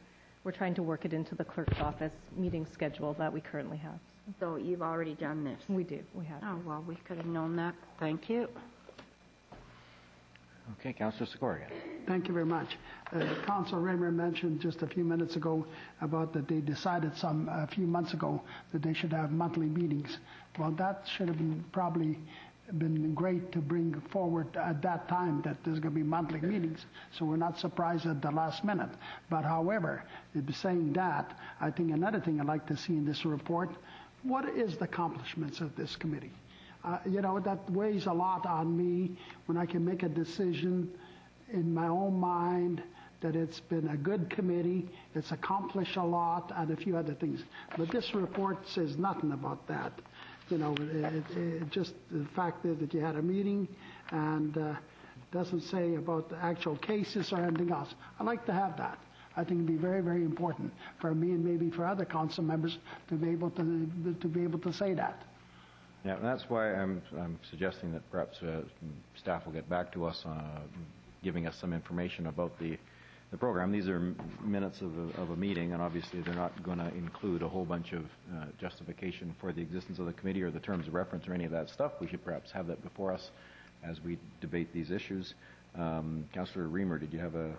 we're trying to work it into the clerk's office meeting schedule that we currently have. So you've already done this? We do. We have. Oh, well, we could have known that. Thank you. Okay, Councillor Sikora again. Thank you very much. Councillor Raymer mentioned just a few minutes ago about that they decided a few months ago that they should have monthly meetings. Well, that should have probably been great to bring forward at that time, that there's going to be monthly meetings, so we're not surprised at the last minute. But however, saying that, I think another thing I'd like to see in this report, what is the accomplishments of this committee? You know, that weighs a lot on me when I can make a decision in my own mind that it's been a good committee, it's accomplished a lot, and a few other things. But this report says nothing about that. You know, it just the fact that you had a meeting, and doesn't say about the actual cases or anything else. I'd like to have that. I think it'd be very, very important for me and maybe for other council members to be able to say that. Yeah, and that's why I'm suggesting that perhaps staff will get back to us on giving us some information about the program. These are minutes of a meeting, and obviously they're not going to include a whole bunch of justification for the existence of the committee or the terms of reference or any of that stuff. We should perhaps have that before us as we debate these issues. Councillor Reamer, did you have a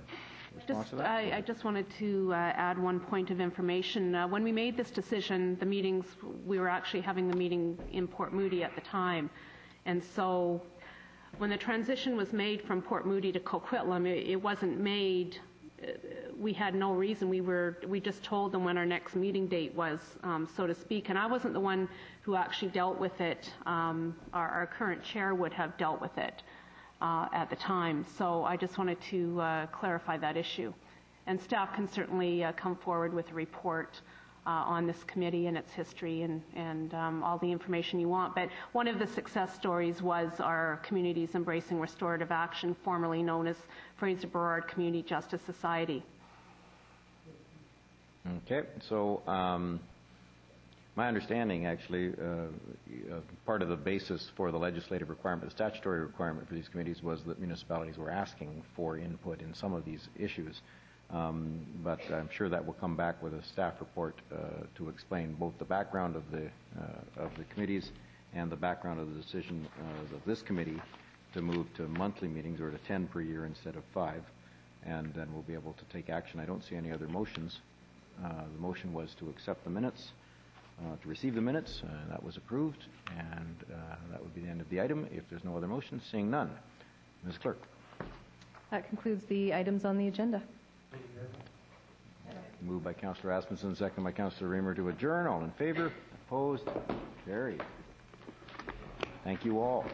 response to that? I just wanted to add one point of information. When we made this decision, the meetings, we were actually having the meeting in Port Moody at the time. And so when the transition was made from Port Moody to Coquitlam, it wasn't made, we had no reason. We just told them when our next meeting date was, so to speak. And I wasn't the one who actually dealt with it. Our current chair would have dealt with it at the time. So I just wanted to clarify that issue. And staff can certainly come forward with a report on this committee and its history and all the information you want. But one of the success stories was our Communities Embracing Restorative Action, formerly known as Fraser Community Justice Society. Okay, so my understanding, actually, part of the basis for the legislative requirement, the statutory requirement for these committees was that municipalities were asking for input in some of these issues. But I'm sure that will come back with a staff report to explain both the background of the committees and the background of the decision of this committee to move to monthly meetings, or to 10 per year instead of 5, and then we'll be able to take action. I don't see any other motions. The motion was to accept the minutes, to receive the minutes. That was approved, and that would be the end of the item. If there's no other motions, seeing none. Ms. Clerk. That concludes the items on the agenda. Moved by Councillor Asmussen, second by Councillor Reamer to adjourn. All in favor? Opposed? Carried. Thank you all.